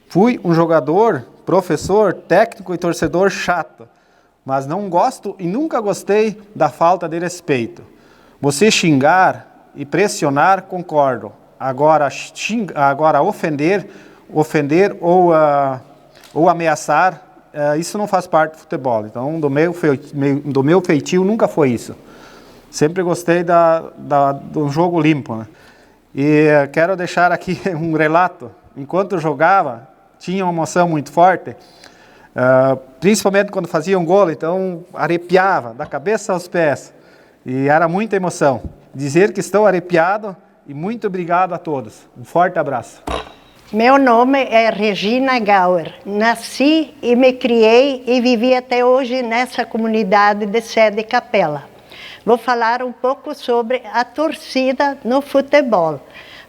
Fui um jogador, professor, técnico e torcedor chato, mas não gosto e nunca gostei da falta de respeito. Você xingar e pressionar, concordo. Agora ofender ou ameaçar, isso não faz parte do futebol. Então, do meu feitio nunca foi isso. Sempre gostei do jogo limpo, né? E quero deixar aqui um relato. Enquanto eu jogava, tinha uma emoção muito forte, principalmente quando fazia um gol, então arrepiava, da cabeça aos pés. E era muita emoção. dizer que estou arrepiado e muito obrigado a todos. Um forte abraço. Meu nome é Regina Gauer. Nasci e me criei e vivi até hoje nessa comunidade de Sede Capela. Vou falar um pouco sobre a torcida no futebol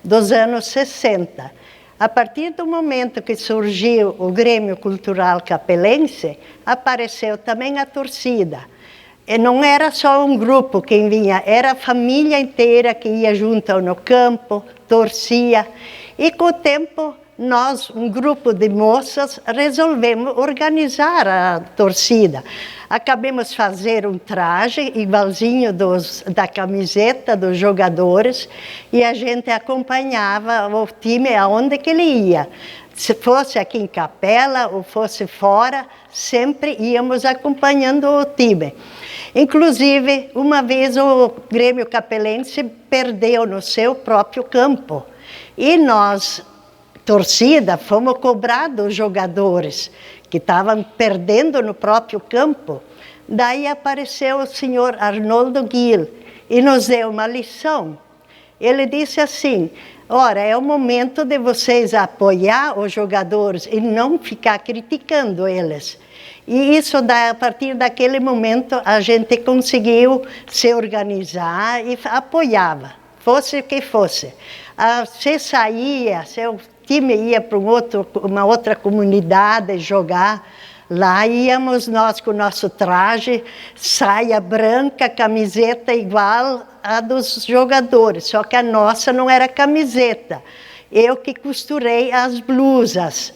dos anos 60. A partir do momento que surgiu o Grêmio Cultural Capelense, apareceu também a torcida. E não era só um grupo que vinha, era a família inteira que ia junto no campo, torcia. E com o tempo, nós, um grupo de moças, resolvemos organizar a torcida. Acabamos fazer um traje igualzinho da camiseta dos jogadores e a gente acompanhava o time aonde que ele ia. Se fosse aqui em Capela ou fosse fora, sempre íamos acompanhando o time. Inclusive, uma vez o Grêmio Capelense perdeu no seu próprio campo e nós, torcida, fomos cobrar dos jogadores que estavam perdendo no próprio campo. Daí apareceu o senhor Arnoldo Gil e nos deu uma lição. Ele disse assim: ora, é o momento de vocês apoiar os jogadores e não ficar criticando eles. E isso, a partir daquele momento, a gente conseguiu se organizar e apoiava, fosse o que fosse. Se saía, se o time ia para uma outra comunidade jogar, lá íamos nós com o nosso traje, saia branca, camiseta igual a dos jogadores, só que a nossa não era camiseta. Eu que costurei as blusas,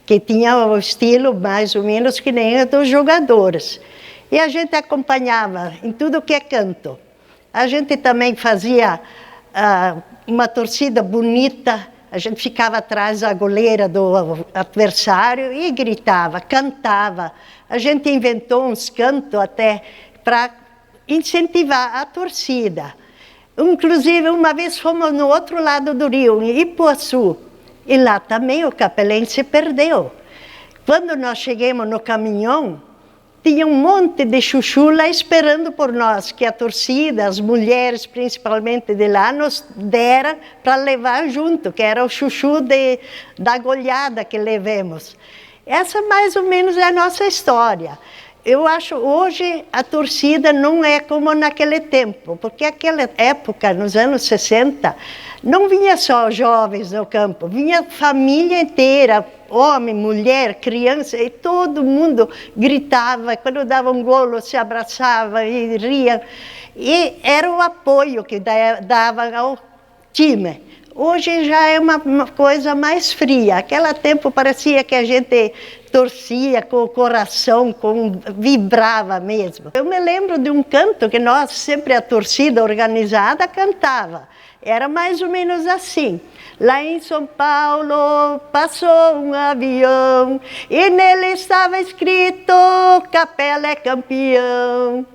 que tinha o estilo mais ou menos que nem a dos jogadores. E a gente acompanhava em tudo que é canto. A gente também fazia uma torcida bonita. A gente ficava atrás da goleira do adversário e gritava, cantava. A gente inventou uns cantos até para incentivar a torcida. Inclusive, uma vez fomos no outro lado do rio, em Ipuaçu, e lá também o Capelense perdeu. Quando nós chegamos no caminhão, tinha um monte de chuchu lá esperando por nós, que a torcida, as mulheres principalmente de lá, nos deram para levar junto, que era o chuchu da goleada que levamos. Essa mais ou menos é a nossa história. Eu acho hoje a torcida não é como naquele tempo, porque naquela época, nos anos 60, não vinha só jovens no campo, vinha família inteira, homem, mulher, criança, e todo mundo gritava, quando dava um golo se abraçava e ria. E era o apoio que dava ao time. Hoje já é uma coisa mais fria. Aquele tempo parecia que a gente torcia com o coração, vibrava mesmo. Eu me lembro de um canto que nós, sempre a torcida organizada, cantava. Era mais ou menos assim. Lá em São Paulo passou um avião e nele estava escrito Capela é campeão.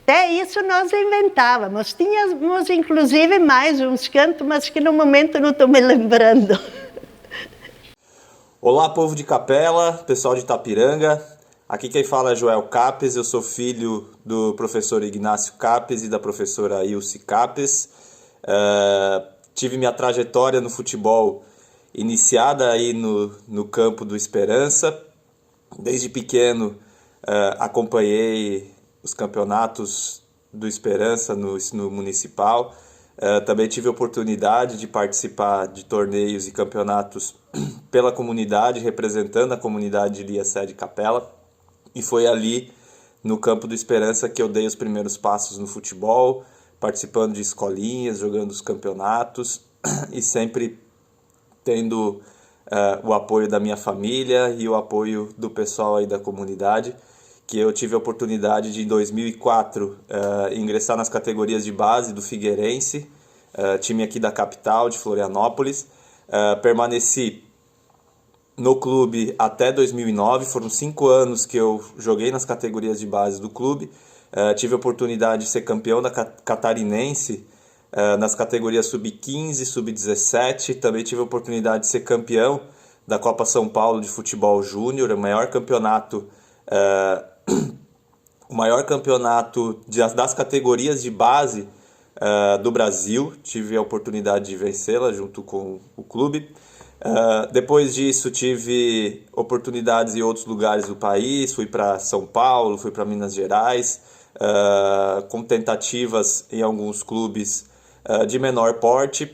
Até isso nós inventávamos. Tínhamos, inclusive, mais uns cantos, mas que no momento não estou me lembrando. Olá, povo de Capela, pessoal de Itapiranga. Aqui quem fala é Joel Capes, eu sou filho do professor Ignácio Capes e da professora Ilse Capes. Tive minha trajetória no futebol iniciada aí no campo do Esperança. Desde pequeno acompanhei os campeonatos do Esperança no municipal. Também tive a oportunidade de participar de torneios e campeonatos pela comunidade, representando a comunidade de Lia Sede Capela. E foi ali, no campo do Esperança, que eu dei os primeiros passos no futebol, participando de escolinhas, jogando os campeonatos e sempre tendo o apoio da minha família e o apoio do pessoal aí da comunidade, que eu tive a oportunidade de, em 2004, ingressar nas categorias de base do Figueirense, time aqui da capital, de Florianópolis. Permaneci no clube até 2009, foram 5 anos que eu joguei nas categorias de base do clube. Tive a oportunidade de ser campeão da catarinense nas categorias sub-15, sub-17. Também tive a oportunidade de ser campeão da Copa São Paulo de Futebol Júnior, o maior campeonato das categorias de base do Brasil, tive a oportunidade de vencê-la junto com o clube. Depois disso, tive oportunidades em outros lugares do país, fui para São Paulo, fui para Minas Gerais, com tentativas em alguns clubes de menor porte,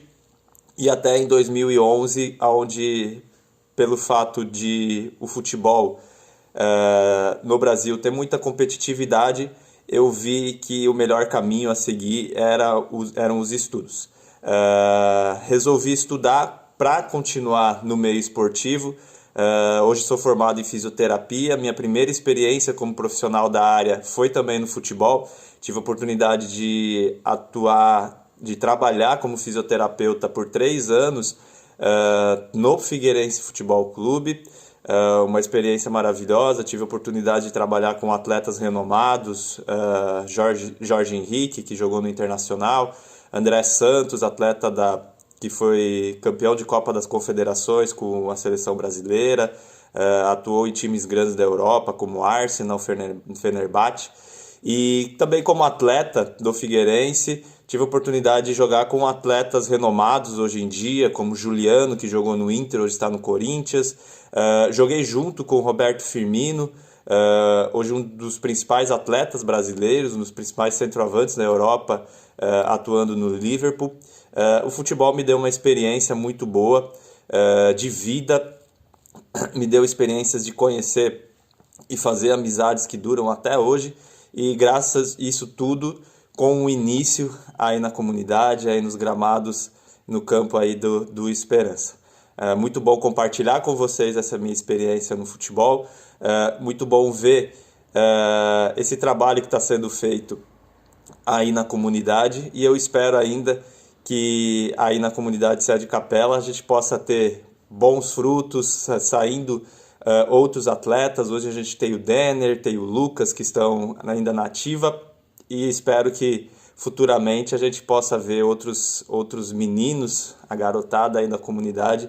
e até em 2011, onde, pelo fato de o futebol no Brasil ter muita competitividade, eu vi que o melhor caminho a seguir eram os estudos. Resolvi estudar para continuar no meio esportivo. Hoje sou formado em fisioterapia. Minha primeira experiência como profissional da área foi também no futebol. Tive a oportunidade de trabalhar como fisioterapeuta por 3 anos no Figueirense Futebol Clube. Uma experiência maravilhosa. Tive a oportunidade de trabalhar com atletas renomados, Jorge Henrique, que jogou no Internacional, André Santos, atleta que foi campeão de Copa das Confederações com a seleção brasileira, atuou em times grandes da Europa, como Arsenal, Fenerbahçe, e também como atleta do Figueirense, tive a oportunidade de jogar com atletas renomados hoje em dia, como Juliano, que jogou no Inter, hoje está no Corinthians. Joguei junto com o Roberto Firmino, hoje um dos principais atletas brasileiros, um dos principais centroavantes da Europa, atuando no Liverpool. O futebol me deu uma experiência muito boa de vida, me deu experiências de conhecer e fazer amizades que duram até hoje, e graças a isso tudo, com o início aí na comunidade, aí nos gramados, no campo aí do Esperança. Muito bom compartilhar com vocês essa minha experiência no futebol, muito bom ver esse trabalho que está sendo feito aí na comunidade, e eu espero ainda que aí na comunidade Sede Capela a gente possa ter bons frutos, saindo outros atletas. Hoje a gente tem o Denner, tem o Lucas, que estão ainda na ativa, e espero que futuramente a gente possa ver outros meninos, a garotada aí da comunidade,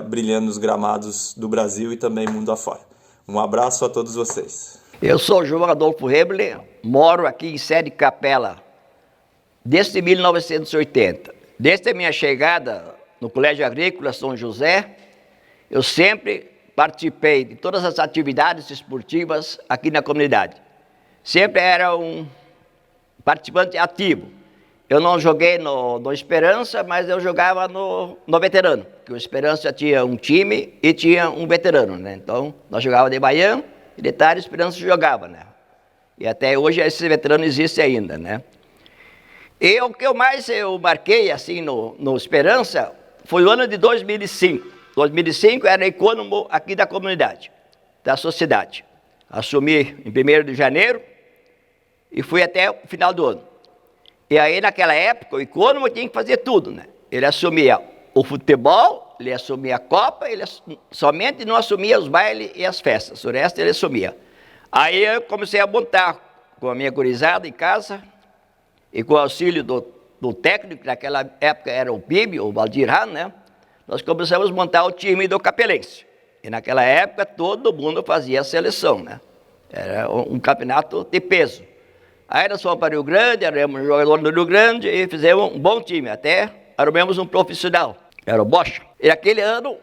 brilhando nos gramados do Brasil e também mundo afora. Um abraço a todos vocês. Eu sou João Adolfo Rebler, moro aqui em Sede Capela desde 1980. Desde a minha chegada no Colégio Agrícola São José, eu sempre participei de todas as atividades esportivas aqui na comunidade. Sempre era um participante ativo. Eu não joguei no Esperança, mas eu jogava no veterano, porque o Esperança tinha um time e tinha um veterano, né? Então, nós jogávamos de manhã e de tarde o Esperança jogava, né? E até hoje esse veterano existe ainda, né? E o que eu marquei assim no Esperança foi o ano de 2005. 2005 era ecônomo aqui da comunidade, da sociedade. Assumi em 1º de janeiro e fui até o final do ano. E aí naquela época o ecônomo tinha que fazer tudo, né? Ele assumia o futebol, ele assumia a Copa, ele somente não assumia os bailes e as festas, o resto ele assumia. Aí eu comecei a montar com a minha gurizada em casa, e com o auxílio do técnico, que naquela época era o Bibi, o Valdir Hahn, né? Nós começamos a montar o time do Capelense. E naquela época todo mundo fazia a seleção, né? Era um campeonato de peso. Aí nós fomos para o Rio Grande, éramos um jogador do Rio Grande e fizemos um bom time, até arrumamos um profissional, era o Bocha. E naquele ano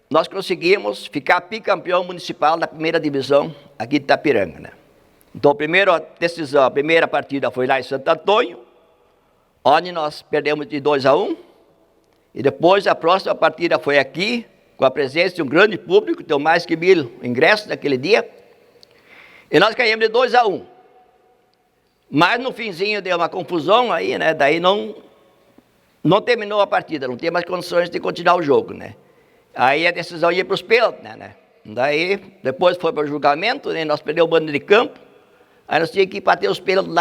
nós conseguimos ficar bicampeão municipal da 1ª divisão aqui de Itapiranga, né? Então, a primeira partida foi lá em Santo Antônio, onde nós perdemos de 2-1. E depois a próxima partida foi aqui, com a presença de um grande público, deu mais que 1000 ingressos naquele dia. E nós caímos de 2-1. Mas no finzinho deu uma confusão aí, né? Daí não terminou a partida, não tinha mais condições de continuar o jogo, né? Aí a decisão ia para os pênaltis, né? Daí, depois foi para o julgamento, né? Nós perdemos o bando de campo. Aí nós tínhamos que bater os pênaltis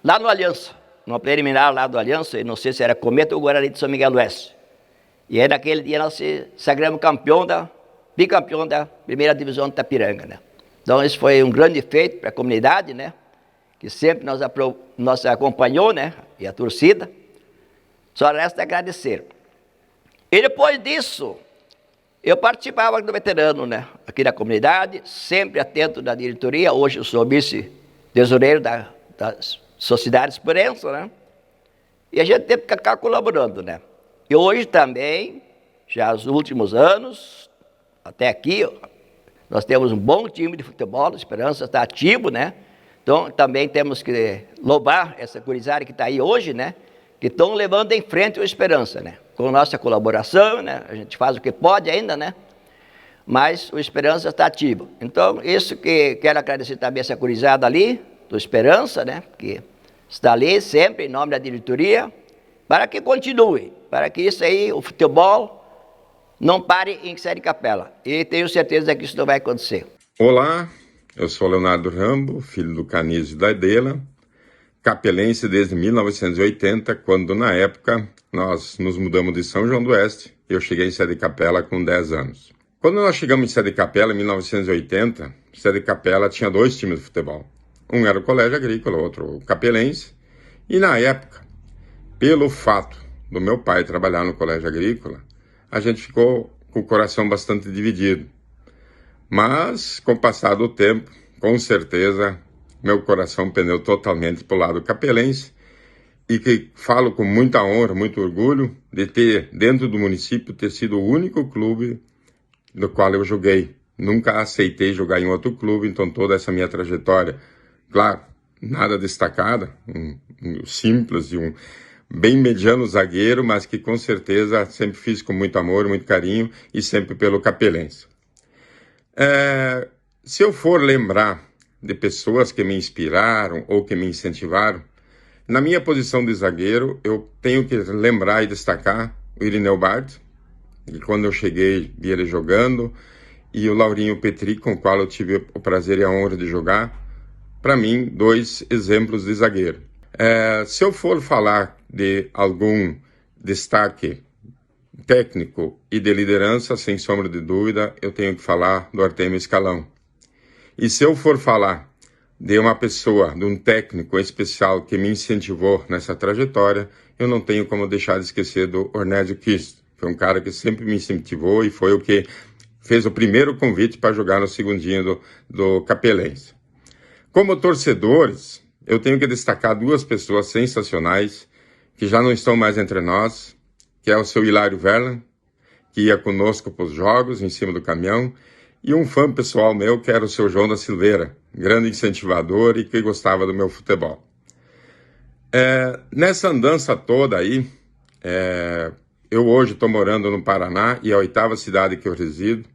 lá no Aliança, no preliminar lá do Aliança, e não sei se era Cometa ou Guarani de São Miguel do Oeste. E aí naquele dia nós se sagramos bicampeão da 1ª divisão de Itapiranga, né? Então isso foi um grande feito para a comunidade, né? Que sempre nos acompanhou, né? E a torcida. Só resta agradecer. E depois disso, eu participava do veterano, né? Aqui da comunidade, sempre atento da diretoria. Hoje eu sou vice-tesoureiro da Sociedade Esperança, né? E a gente teve que ficar colaborando, né? E hoje também, já nos últimos anos, até aqui, nós temos um bom time de futebol, a Esperança está ativo, né? Então, também temos que louvar essa gurizada que está aí hoje, né? Que estão levando em frente o Esperança, né? Com nossa colaboração, né? A gente faz o que pode ainda, né? Mas o Esperança está ativo. Então, isso que quero agradecer também essa gurizada ali, do Esperança, né? Que está ali sempre em nome da diretoria, para que continue, para que isso aí, o futebol, não pare em Sé de Capela. E tenho certeza que isso não vai acontecer. Olá, eu sou Leonardo Rambo, filho do Canísio e da Edela, capelense desde 1980, quando na época nós nos mudamos de São João do Oeste e eu cheguei em Sé de Capela com 10 anos. Quando nós chegamos em Sé de Capela em 1980, Sé de Capela tinha 2 times de futebol. Um era o Colégio Agrícola, outro o Capelense. E na época, pelo fato do meu pai trabalhar no Colégio Agrícola, a gente ficou com o coração bastante dividido. Mas, com o passar do tempo, com certeza, meu coração pendeu totalmente para o lado capelense e que falo com muita honra, muito orgulho de ter, dentro do município, ter sido o único clube no qual eu joguei. Nunca aceitei jogar em outro clube, então toda essa minha trajetória, claro, nada destacada, simples e um bem mediano zagueiro, mas que com certeza sempre fiz com muito amor, muito carinho e sempre pelo capelense. Se eu for lembrar de pessoas que me inspiraram ou que me incentivaram, na minha posição de zagueiro, eu tenho que lembrar e destacar o Irineu Bart, que quando eu cheguei vi ele jogando, e o Laurinho Petri, com o qual eu tive o prazer e a honra de jogar. Para mim, 2 exemplos de zagueiro. Se eu for falar de algum destaque técnico e de liderança, sem sombra de dúvida, eu tenho que falar do Artemio Escalão. E se eu for falar de uma pessoa, de um técnico especial que me incentivou nessa trajetória, eu não tenho como deixar de esquecer do Ornésio Kirst. Foi um cara que sempre me incentivou e foi o que fez o primeiro convite para jogar no segundinho do Capelense. Como torcedores, eu tenho que destacar 2 pessoas sensacionais que já não estão mais entre nós, que é o seu Hilário Verlan, que ia conosco para os jogos, em cima do caminhão, e um fã pessoal meu, que era o seu João da Silveira, grande incentivador e que gostava do meu futebol. Nessa andança toda aí, eu hoje estou morando no Paraná e é a 8ª cidade que eu resido,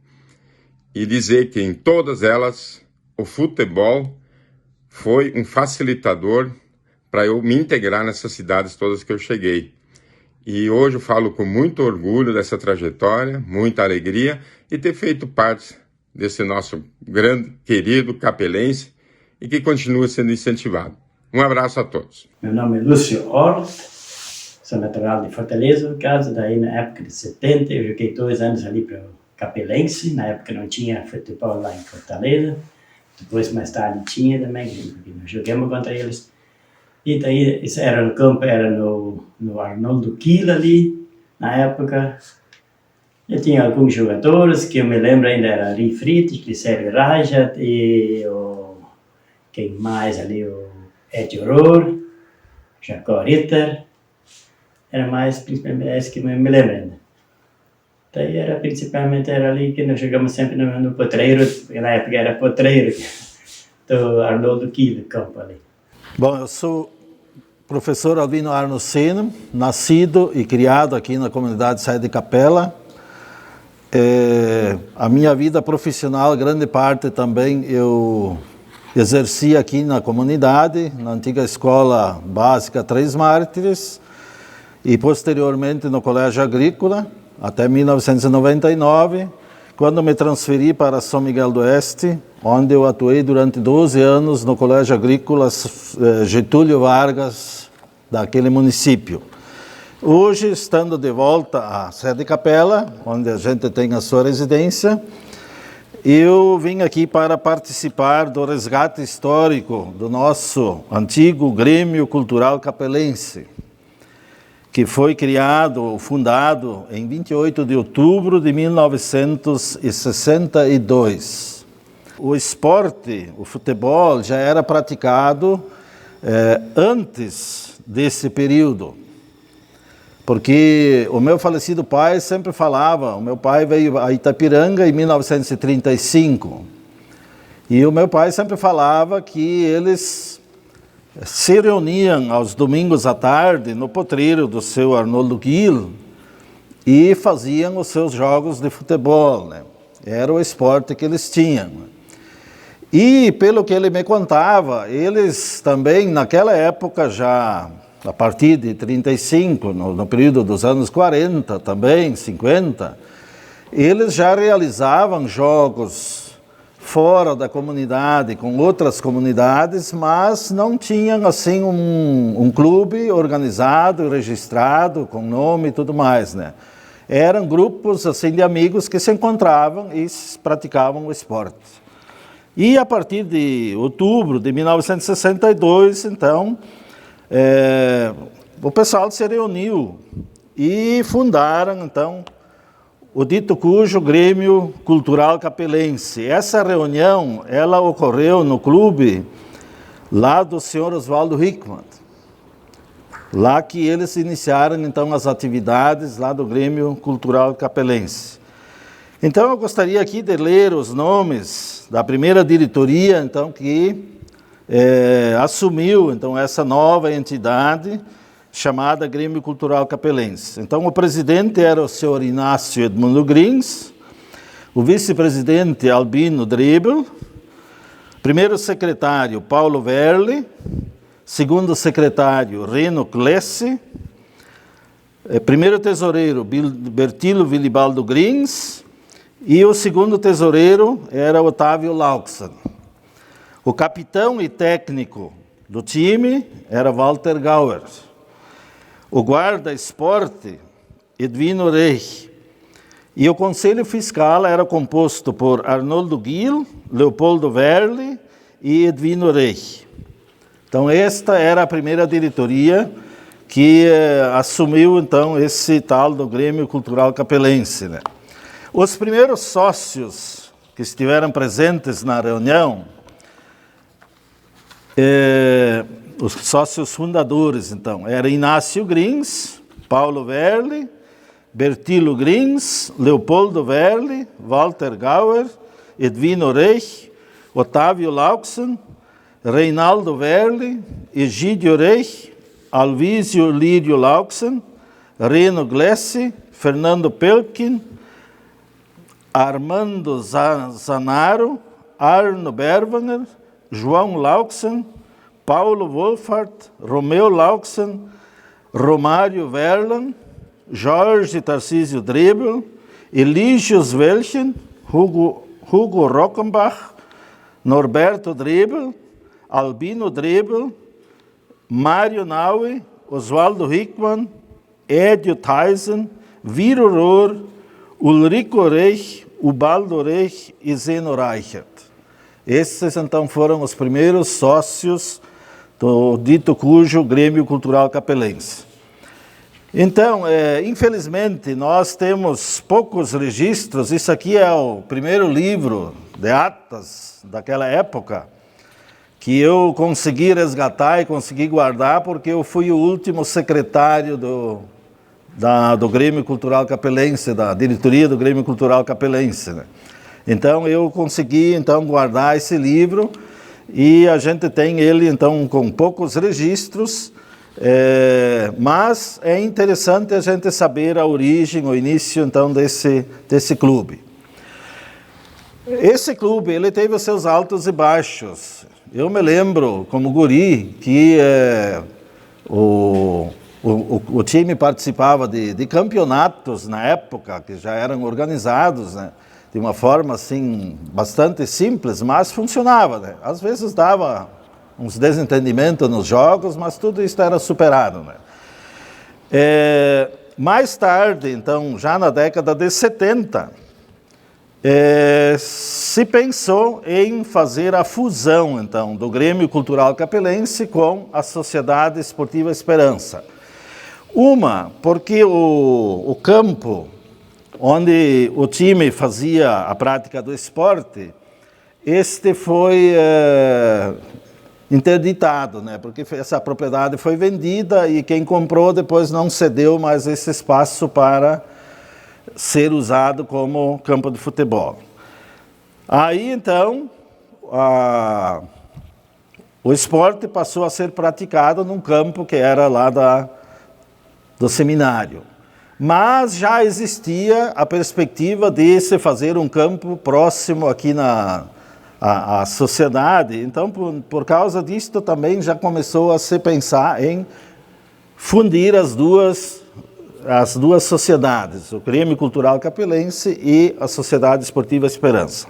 e dizer que em todas elas o futebol foi um facilitador para eu me integrar nessas cidades todas que eu cheguei. E hoje eu falo com muito orgulho dessa trajetória, muita alegria, e ter feito parte desse nosso grande, querido capelense e que continua sendo incentivado. Um abraço a todos. Meu nome é Lúcio Hort, sou natural de Fortaleza, no caso, daí na época de 70, eu joguei 2 anos ali para o Capelense, na época não tinha futebol lá em Fortaleza, depois mais tarde tinha também, porque nós jogamos contra eles. E daí, isso era no campo, era no Arnoldo Quila ali, na época. Eu tinha alguns jogadores que eu me lembro ainda, era Ari Frites, Sérgio Rajat e quem mais ali, o Ed Auror, Jacó Ritter, era mais, principalmente, esse que me lembro ainda. Daí principalmente era ali que nós jogamos sempre no Potreiro, porque na época era Potreiro, do Arnoldo Quila, campo ali. Bom, eu sou professor Albino Arnoceno, nascido e criado aqui na comunidade Sé de Capela. A minha vida profissional, grande parte também eu exerci aqui na comunidade, na antiga escola básica Três Mártires e posteriormente no Colégio Agrícola, até 1999, quando me transferi para São Miguel do Oeste, onde eu atuei durante 12 anos no Colégio Agrícola Getúlio Vargas, daquele município. Hoje, estando de volta à Sé de Capela, onde a gente tem a sua residência, eu vim aqui para participar do resgate histórico do nosso antigo Grêmio Cultural Capelense, que foi criado, fundado em 28 de outubro de 1962. O esporte, o futebol, já era praticado antes desse período. porque o meu falecido pai sempre falava, o meu pai veio a Itapiranga em 1935, e o meu pai sempre falava que eles se reuniam aos domingos à tarde no potreiro do seu Arnoldo Gil e faziam os seus jogos de futebol, né? Era o esporte que eles tinham. E pelo que ele me contava, eles também naquela época já, a partir de 35, no período dos anos 40 também, 50, eles já realizavam jogos fora da comunidade, com outras comunidades, mas não tinham assim um clube organizado, registrado, com nome e tudo mais, né? Eram grupos assim de amigos que se encontravam e praticavam o esporte. E a partir de outubro de 1962, então, o pessoal se reuniu e fundaram, então, o dito cujo Grêmio Cultural Capelense. Essa reunião, ela ocorreu no clube lá do senhor Oswaldo Hickman, lá que eles iniciaram, então, as atividades lá do Grêmio Cultural Capelense. Então, eu gostaria aqui de ler os nomes da primeira diretoria, então, que assumiu, então, essa nova entidade chamada Grêmio Cultural Capelense. Então, o presidente era o senhor Inácio Edmundo Grins, o vice-presidente Albino Drebel, primeiro secretário Paulo Verle, segundo secretário Reno Klesse, primeiro tesoureiro Bertilo Vilibaldo Grins, e o segundo tesoureiro era Otávio Lauxen. O capitão e técnico do time era Walter Gauer. O guarda-esporte, Edvino Reich. E o conselho fiscal era composto por Arnoldo Gil, Leopoldo Verle e Edvino Reich. Então, esta era a primeira diretoria que assumiu, então, esse tal do Grêmio Cultural Capelense, né? Os primeiros sócios que estiveram presentes na reunião, os sócios fundadores, então, eram Inácio Grins, Paulo Verle, Bertilo Grins, Leopoldo Verle, Walter Gauer, Edvino Reich, Otávio Lauxen, Reinaldo Verle, Egídio Reich, Alvísio Lírio Lauxen, Reno Glesse, Fernando Pelkin, Armando Zanaro, Arno Berwanger, João Lauxen, Paulo Wolfart, Romeu Lauxen, Romário Verlan, Jorge Tarcísio Drebel, Eligius Welchen, Hugo Rockenbach, Norberto Drebel, Albino Drebel, Mário Naue, Oswaldo Hickman, Edio Theisen, Viro Rohr, Ulrico Reich, Ubaldo Reich e Zeno Reichert. Esses, então, foram os primeiros sócios do dito cujo Grêmio Cultural Capelense. Então, infelizmente, nós temos poucos registros. Isso aqui é o primeiro livro de atas daquela época que eu consegui resgatar e consegui guardar, porque eu fui o último secretário do Grêmio Cultural Capelense, da diretoria do Grêmio Cultural Capelense, né? Então, eu consegui, então, guardar esse livro e a gente tem ele, então, com poucos registros, mas é interessante a gente saber a origem, o início, então, desse clube. Esse clube, ele teve os seus altos e baixos. Eu me lembro, como guri, que o time participava de campeonatos na época, que já eram organizados, né, de uma forma assim, bastante simples, mas funcionava, né? Às vezes dava uns desentendimentos nos jogos, mas tudo isso era superado, né? Mais tarde, então, já na década de 70, se pensou em fazer a fusão, então, do Grêmio Cultural Capelense com a Sociedade Esportiva Esperança. Uma, porque o campo onde o time fazia a prática do esporte, este foi interditado, né? Porque essa propriedade foi vendida e quem comprou depois não cedeu mais esse espaço para ser usado como campo de futebol. Aí, então, o esporte passou a ser praticado num campo que era lá do seminário. Mas já existia a perspectiva de se fazer um campo próximo aqui à sociedade. Então, por causa disto, também já começou a se pensar em fundir as duas sociedades, o Grêmio Cultural Capelense e a Sociedade Esportiva Esperança.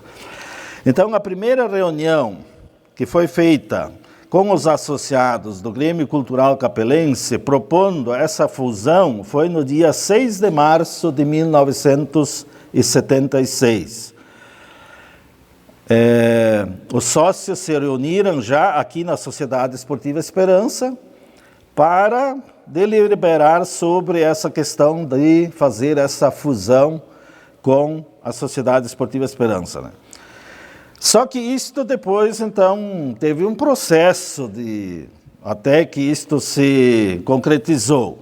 Então, a primeira reunião que foi feita com os associados do Grêmio Cultural Capelense, propondo essa fusão, foi no dia 6 de março de 1976. Os sócios se reuniram já aqui na Sociedade Esportiva Esperança para deliberar sobre essa questão de fazer essa fusão com a Sociedade Esportiva Esperança, né? Só que isto depois, então, teve um processo até que isto se concretizou.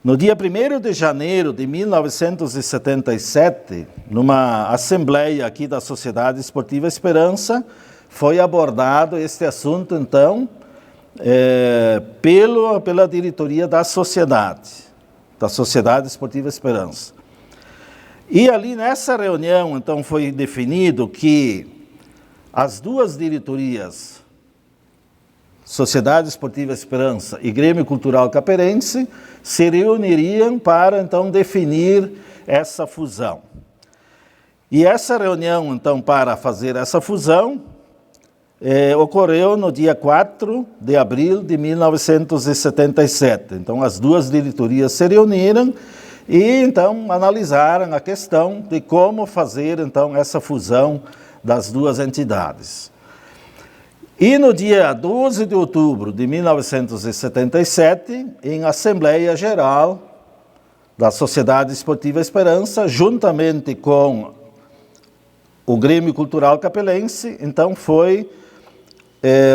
No dia 1º de janeiro de 1977, numa assembleia aqui da Sociedade Esportiva Esperança, foi abordado este assunto, então, pela diretoria da Sociedade Esportiva Esperança. E ali nessa reunião, então, foi definido que as duas diretorias, Sociedade Esportiva Esperança e Grêmio Cultural Capelense, se reuniriam para, então, definir essa fusão. E essa reunião, então, para fazer essa fusão, ocorreu no dia 4 de abril de 1977. Então, as duas diretorias se reuniram e, então, analisaram a questão de como fazer, então, essa fusão das duas entidades. E no dia 12 de outubro de 1977, em Assembleia Geral da Sociedade Esportiva Esperança, juntamente com o Grêmio Cultural Capelense, então foi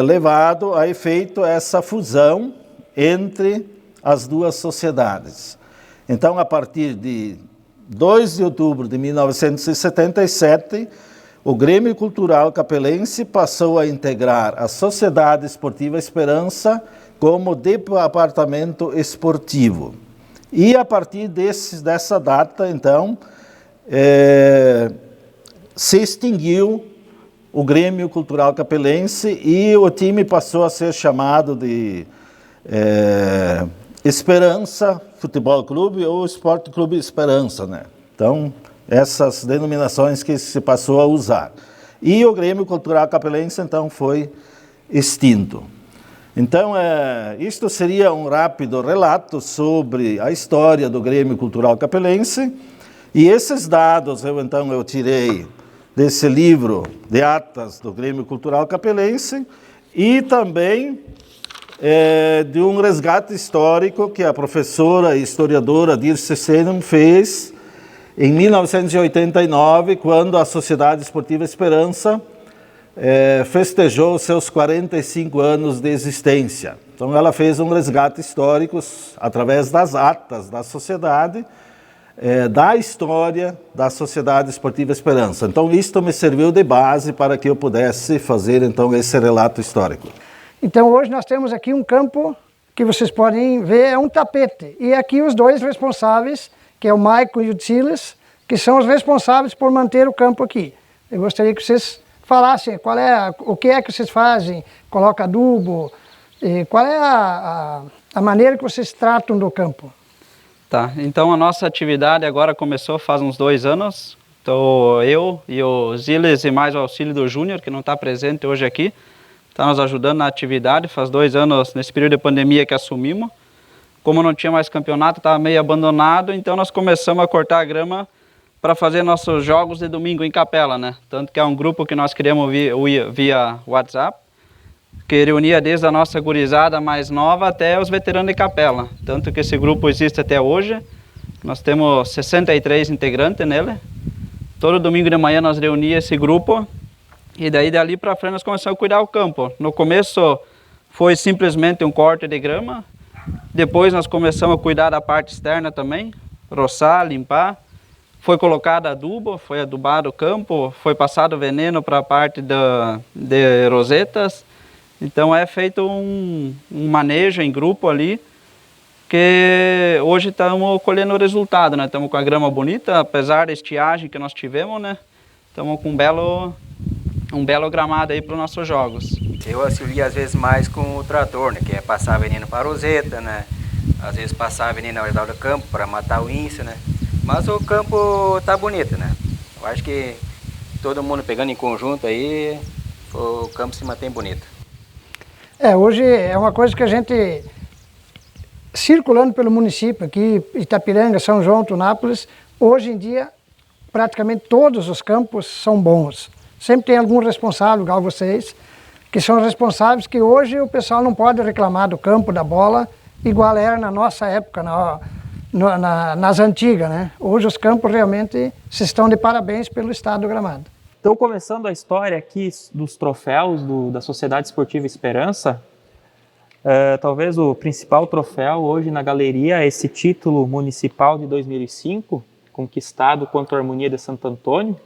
levado a efeito essa fusão entre as duas sociedades. Então, a partir de 2 de outubro de 1977, o Grêmio Cultural Capelense passou a integrar a Sociedade Esportiva Esperança como departamento esportivo. E a partir dessa data, então, se extinguiu o Grêmio Cultural Capelense e o time passou a ser chamado de Esperança Futebol Clube ou Esporte Clube Esperança, né? Então, essas denominações que se passou a usar. E o Grêmio Cultural Capelense, então, foi extinto. Então, isto seria um rápido relato sobre a história do Grêmio Cultural Capelense. E esses dados, eu tirei desse livro de atas do Grêmio Cultural Capelense e também de um resgate histórico que a professora e historiadora Dirce Senem fez em 1989, quando a Sociedade Esportiva Esperança festejou seus 45 anos de existência. Então, ela fez um resgate histórico através das atas da sociedade, da história da Sociedade Esportiva Esperança. Então, isto me serviu de base para que eu pudesse fazer, então, esse relato histórico. Então, hoje nós temos aqui um campo que vocês podem ver, é um tapete. E aqui os dois responsáveis, que é o Maicon e o Silas, que são os responsáveis por manter o campo aqui. Eu gostaria que vocês falassem o que é que vocês fazem, coloca adubo, qual é a maneira que vocês tratam do campo. Tá, então a nossa atividade agora começou faz uns 2 anos. Então eu e o Silas e mais o auxílio do Júnior, que não está presente hoje aqui, está nos ajudando na atividade. Faz 2 anos, nesse período de pandemia, que assumimos. Como não tinha mais campeonato, estava meio abandonado, então nós começamos a cortar a grama para fazer nossos jogos de domingo em capela, né? Tanto que é um grupo que nós criamos via WhatsApp, que reunia desde a nossa gurizada mais nova até os veteranos de capela. Tanto que esse grupo existe até hoje. Nós temos 63 integrantes nele. Todo domingo de manhã nós reuníamos esse grupo E daí dali para frente nós começamos a cuidar do campo. No começo foi simplesmente um corte de grama. Depois nós começamos a cuidar da parte externa também, roçar, limpar. Foi colocado adubo, foi adubado o campo, foi passado veneno para a parte de rosetas. Então é feito um manejo em grupo ali, que hoje estamos colhendo o resultado, né? Estamos com a grama bonita, apesar da estiagem que nós tivemos, né? Estamos com um belo gramado aí para os nossos jogos. Eu auxilio às vezes mais com o trator, né? Que é passar veneno para a roseta, né? Às vezes passar veneno ao redor do campo para matar o incio, né? Mas o campo tá bonito, né? Eu acho que todo mundo pegando em conjunto aí, o campo se mantém bonito. Hoje é uma coisa que a gente, circulando pelo município aqui, Itapiranga, São João, Tunápolis, hoje em dia praticamente todos os campos são bons. Sempre tem algum responsável, igual vocês, que são responsáveis, que hoje o pessoal não pode reclamar do campo, da bola, igual era na nossa época, nas antigas, né? Hoje os campos realmente se estão de parabéns pelo estado do gramado. Então, começando a história aqui dos troféus da Sociedade Esportiva Esperança, talvez o principal troféu hoje na galeria é esse título municipal de 2005, conquistado contra a Harmonia de Santo Antônio,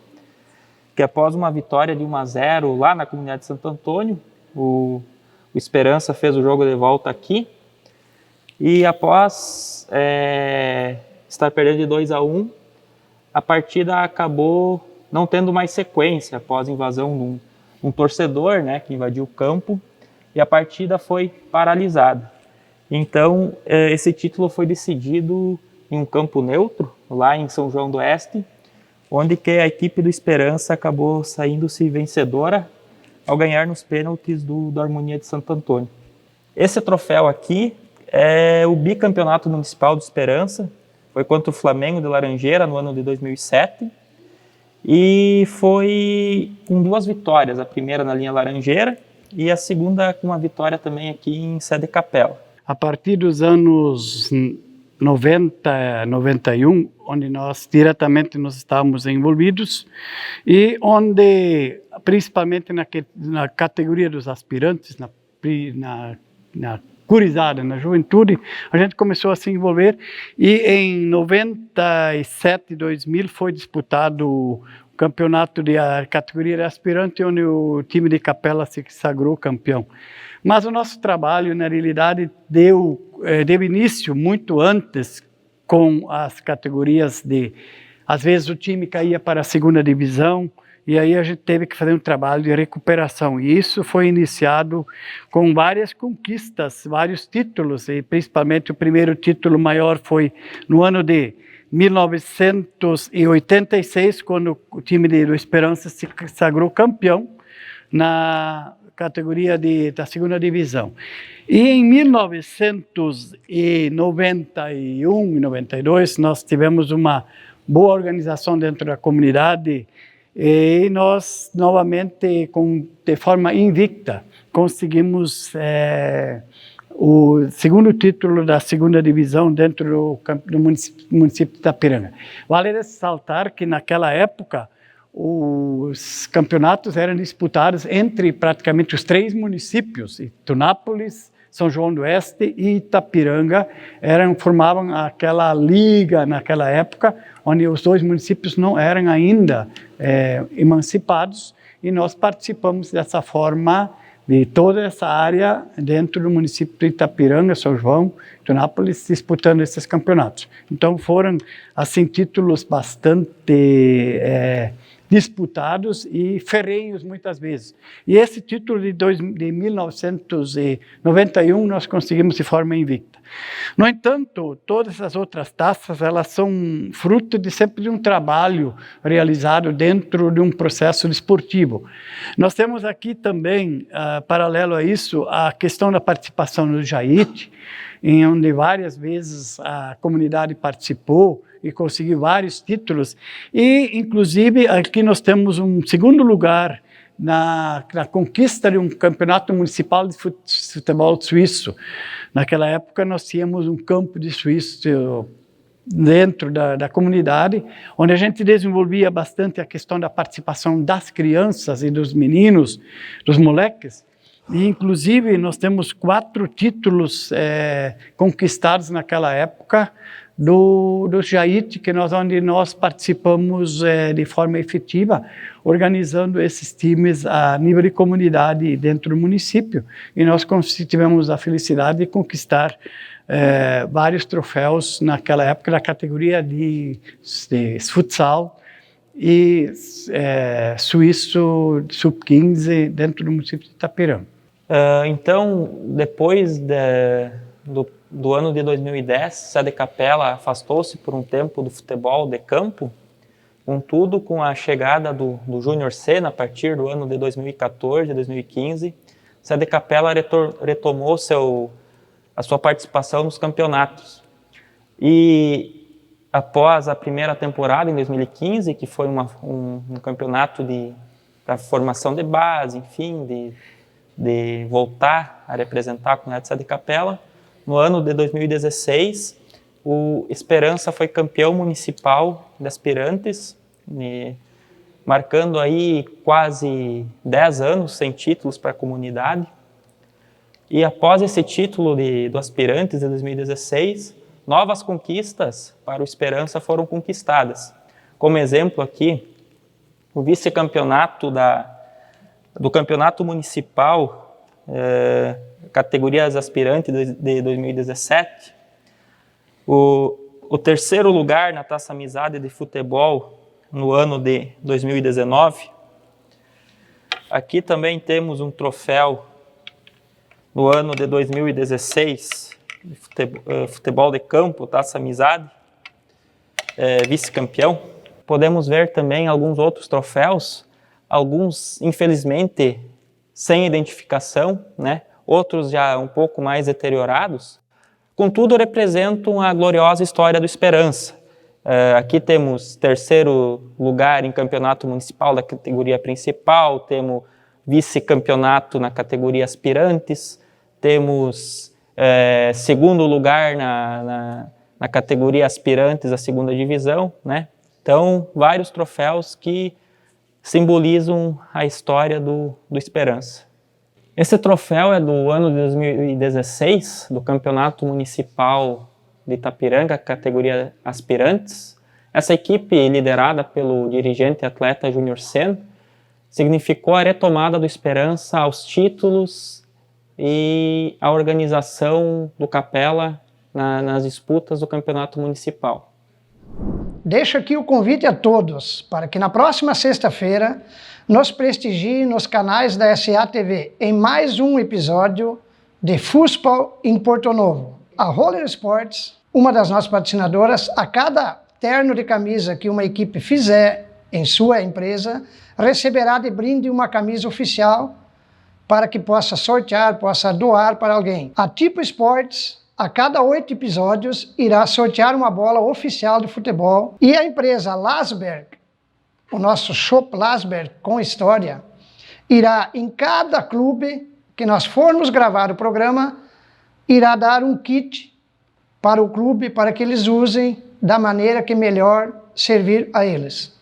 que após uma vitória de 1-0 lá na comunidade de Santo Antônio, o Esperança fez o jogo de volta aqui, e após estar perdendo de 2-1, a partida acabou não tendo mais sequência após a invasão de um torcedor, né, que invadiu o campo, e a partida foi paralisada. Então, esse título foi decidido em um campo neutro, lá em São João do Oeste, onde que a equipe do Esperança acabou saindo-se vencedora ao ganhar nos pênaltis do Harmonia de Santo Antônio. Esse troféu aqui é o bicampeonato municipal do Esperança, foi contra o Flamengo de Laranjeira no ano de 2007, e foi com 2 vitórias, a primeira na linha Laranjeira e a segunda com uma vitória também aqui em Sede Capela. A partir dos anos 90, 91, onde nós diretamente nós estávamos envolvidos e onde, principalmente na categoria dos aspirantes, na gurizada, na juventude, a gente começou a se envolver e em 97, 2000 foi disputado o campeonato de categoria de aspirante, onde o time de Capela se sagrou campeão. Mas o nosso trabalho, na realidade, deu início muito antes com as categorias às vezes o time caía para a segunda divisão, e aí a gente teve que fazer um trabalho de recuperação. E isso foi iniciado com várias conquistas, vários títulos, e principalmente o primeiro título maior foi no ano de 1986, quando o time do Esperança se sagrou campeão na categoria da segunda divisão. E em 1991 e 92, nós tivemos uma boa organização dentro da comunidade, e nós, novamente, de forma invicta, conseguimos o segundo título da segunda divisão dentro do município de Itapiranga. Vale ressaltar que, naquela época, os campeonatos eram disputados entre praticamente os 3 municípios, Tunápolis, São João do Oeste e Itapiranga, formavam aquela liga naquela época, onde os 2 municípios não eram ainda emancipados, e nós participamos dessa forma de toda essa área dentro do município de Itapiranga, São João, Tunápolis, disputando esses campeonatos. Então foram assim títulos bastante disputados e ferrenhos muitas vezes. E esse título de 1991 nós conseguimos de forma invicta. No entanto, todas essas outras taças, elas são fruto sempre de um trabalho realizado dentro de um processo desportivo. Nós temos aqui também, paralelo a isso, a questão da participação no JAIT, em onde várias vezes a comunidade participou e conseguiu vários títulos, e inclusive aqui nós temos um segundo lugar na conquista de um campeonato municipal de futebol suíço. Naquela época nós tínhamos um campo de suíço dentro da comunidade, onde a gente desenvolvia bastante a questão da participação das crianças e dos meninos, dos moleques. E, inclusive, nós temos 4 títulos conquistados naquela época do JAIT, onde nós participamos de forma efetiva, organizando esses times a nível de comunidade dentro do município. E nós tivemos a felicidade de conquistar vários troféus naquela época da categoria de futsal e suíço sub-15 dentro do município de Itapiranga. Então, depois do ano de 2010, Sede Capela afastou-se por um tempo do futebol de campo. Contudo, com a chegada do Júnior C, a partir do ano de 2014, 2015, Sede Capela retomou a sua participação nos campeonatos. E após a primeira temporada, em 2015, que foi um campeonato para formação de base, enfim, de voltar a representar a comunidade de Sede Capela, no ano de 2016, o Esperança foi campeão municipal de aspirantes, marcando aí quase 10 anos sem títulos para a comunidade. E após esse título do aspirantes de 2016, novas conquistas para o Esperança foram conquistadas. Como exemplo aqui, o vice-campeonato do campeonato municipal, categorias aspirantes de 2017, o terceiro lugar na Taça Amizade de Futebol no ano de 2019. Aqui também temos um troféu no ano de 2016, de futebol de campo, Taça Amizade, vice-campeão. Podemos ver também alguns outros troféus, alguns, infelizmente, sem identificação, né? Outros já um pouco mais deteriorados. Contudo, representam a gloriosa história do Esperança. Aqui temos terceiro lugar em campeonato municipal da categoria principal, temos vice-campeonato na categoria aspirantes, temos segundo lugar na categoria aspirantes da segunda divisão, né? Então, vários troféus que simbolizam a história do Esperança. Esse troféu é do ano de 2016, do Campeonato Municipal de Itapiranga, categoria aspirantes. Essa equipe, liderada pelo dirigente atleta Júnior Sen, significou a retomada do Esperança aos títulos e a organização do Capela nas disputas do Campeonato Municipal. Deixo aqui o convite a todos para que na próxima sexta-feira nos prestigiem nos canais da SA-TV em mais um episódio de Fußball em Porto Novo. A Roller Sports, uma das nossas patrocinadoras, a cada terno de camisa que uma equipe fizer em sua empresa, receberá de brinde uma camisa oficial para que possa sortear, possa doar para alguém. A Tipo Sports, a cada 8 episódios, irá sortear uma bola oficial de futebol. E a empresa Lasberg, o nosso Shop Lasberg com história, irá em cada clube que nós formos gravar o programa, irá dar um kit para o clube para que eles usem da maneira que melhor servir a eles.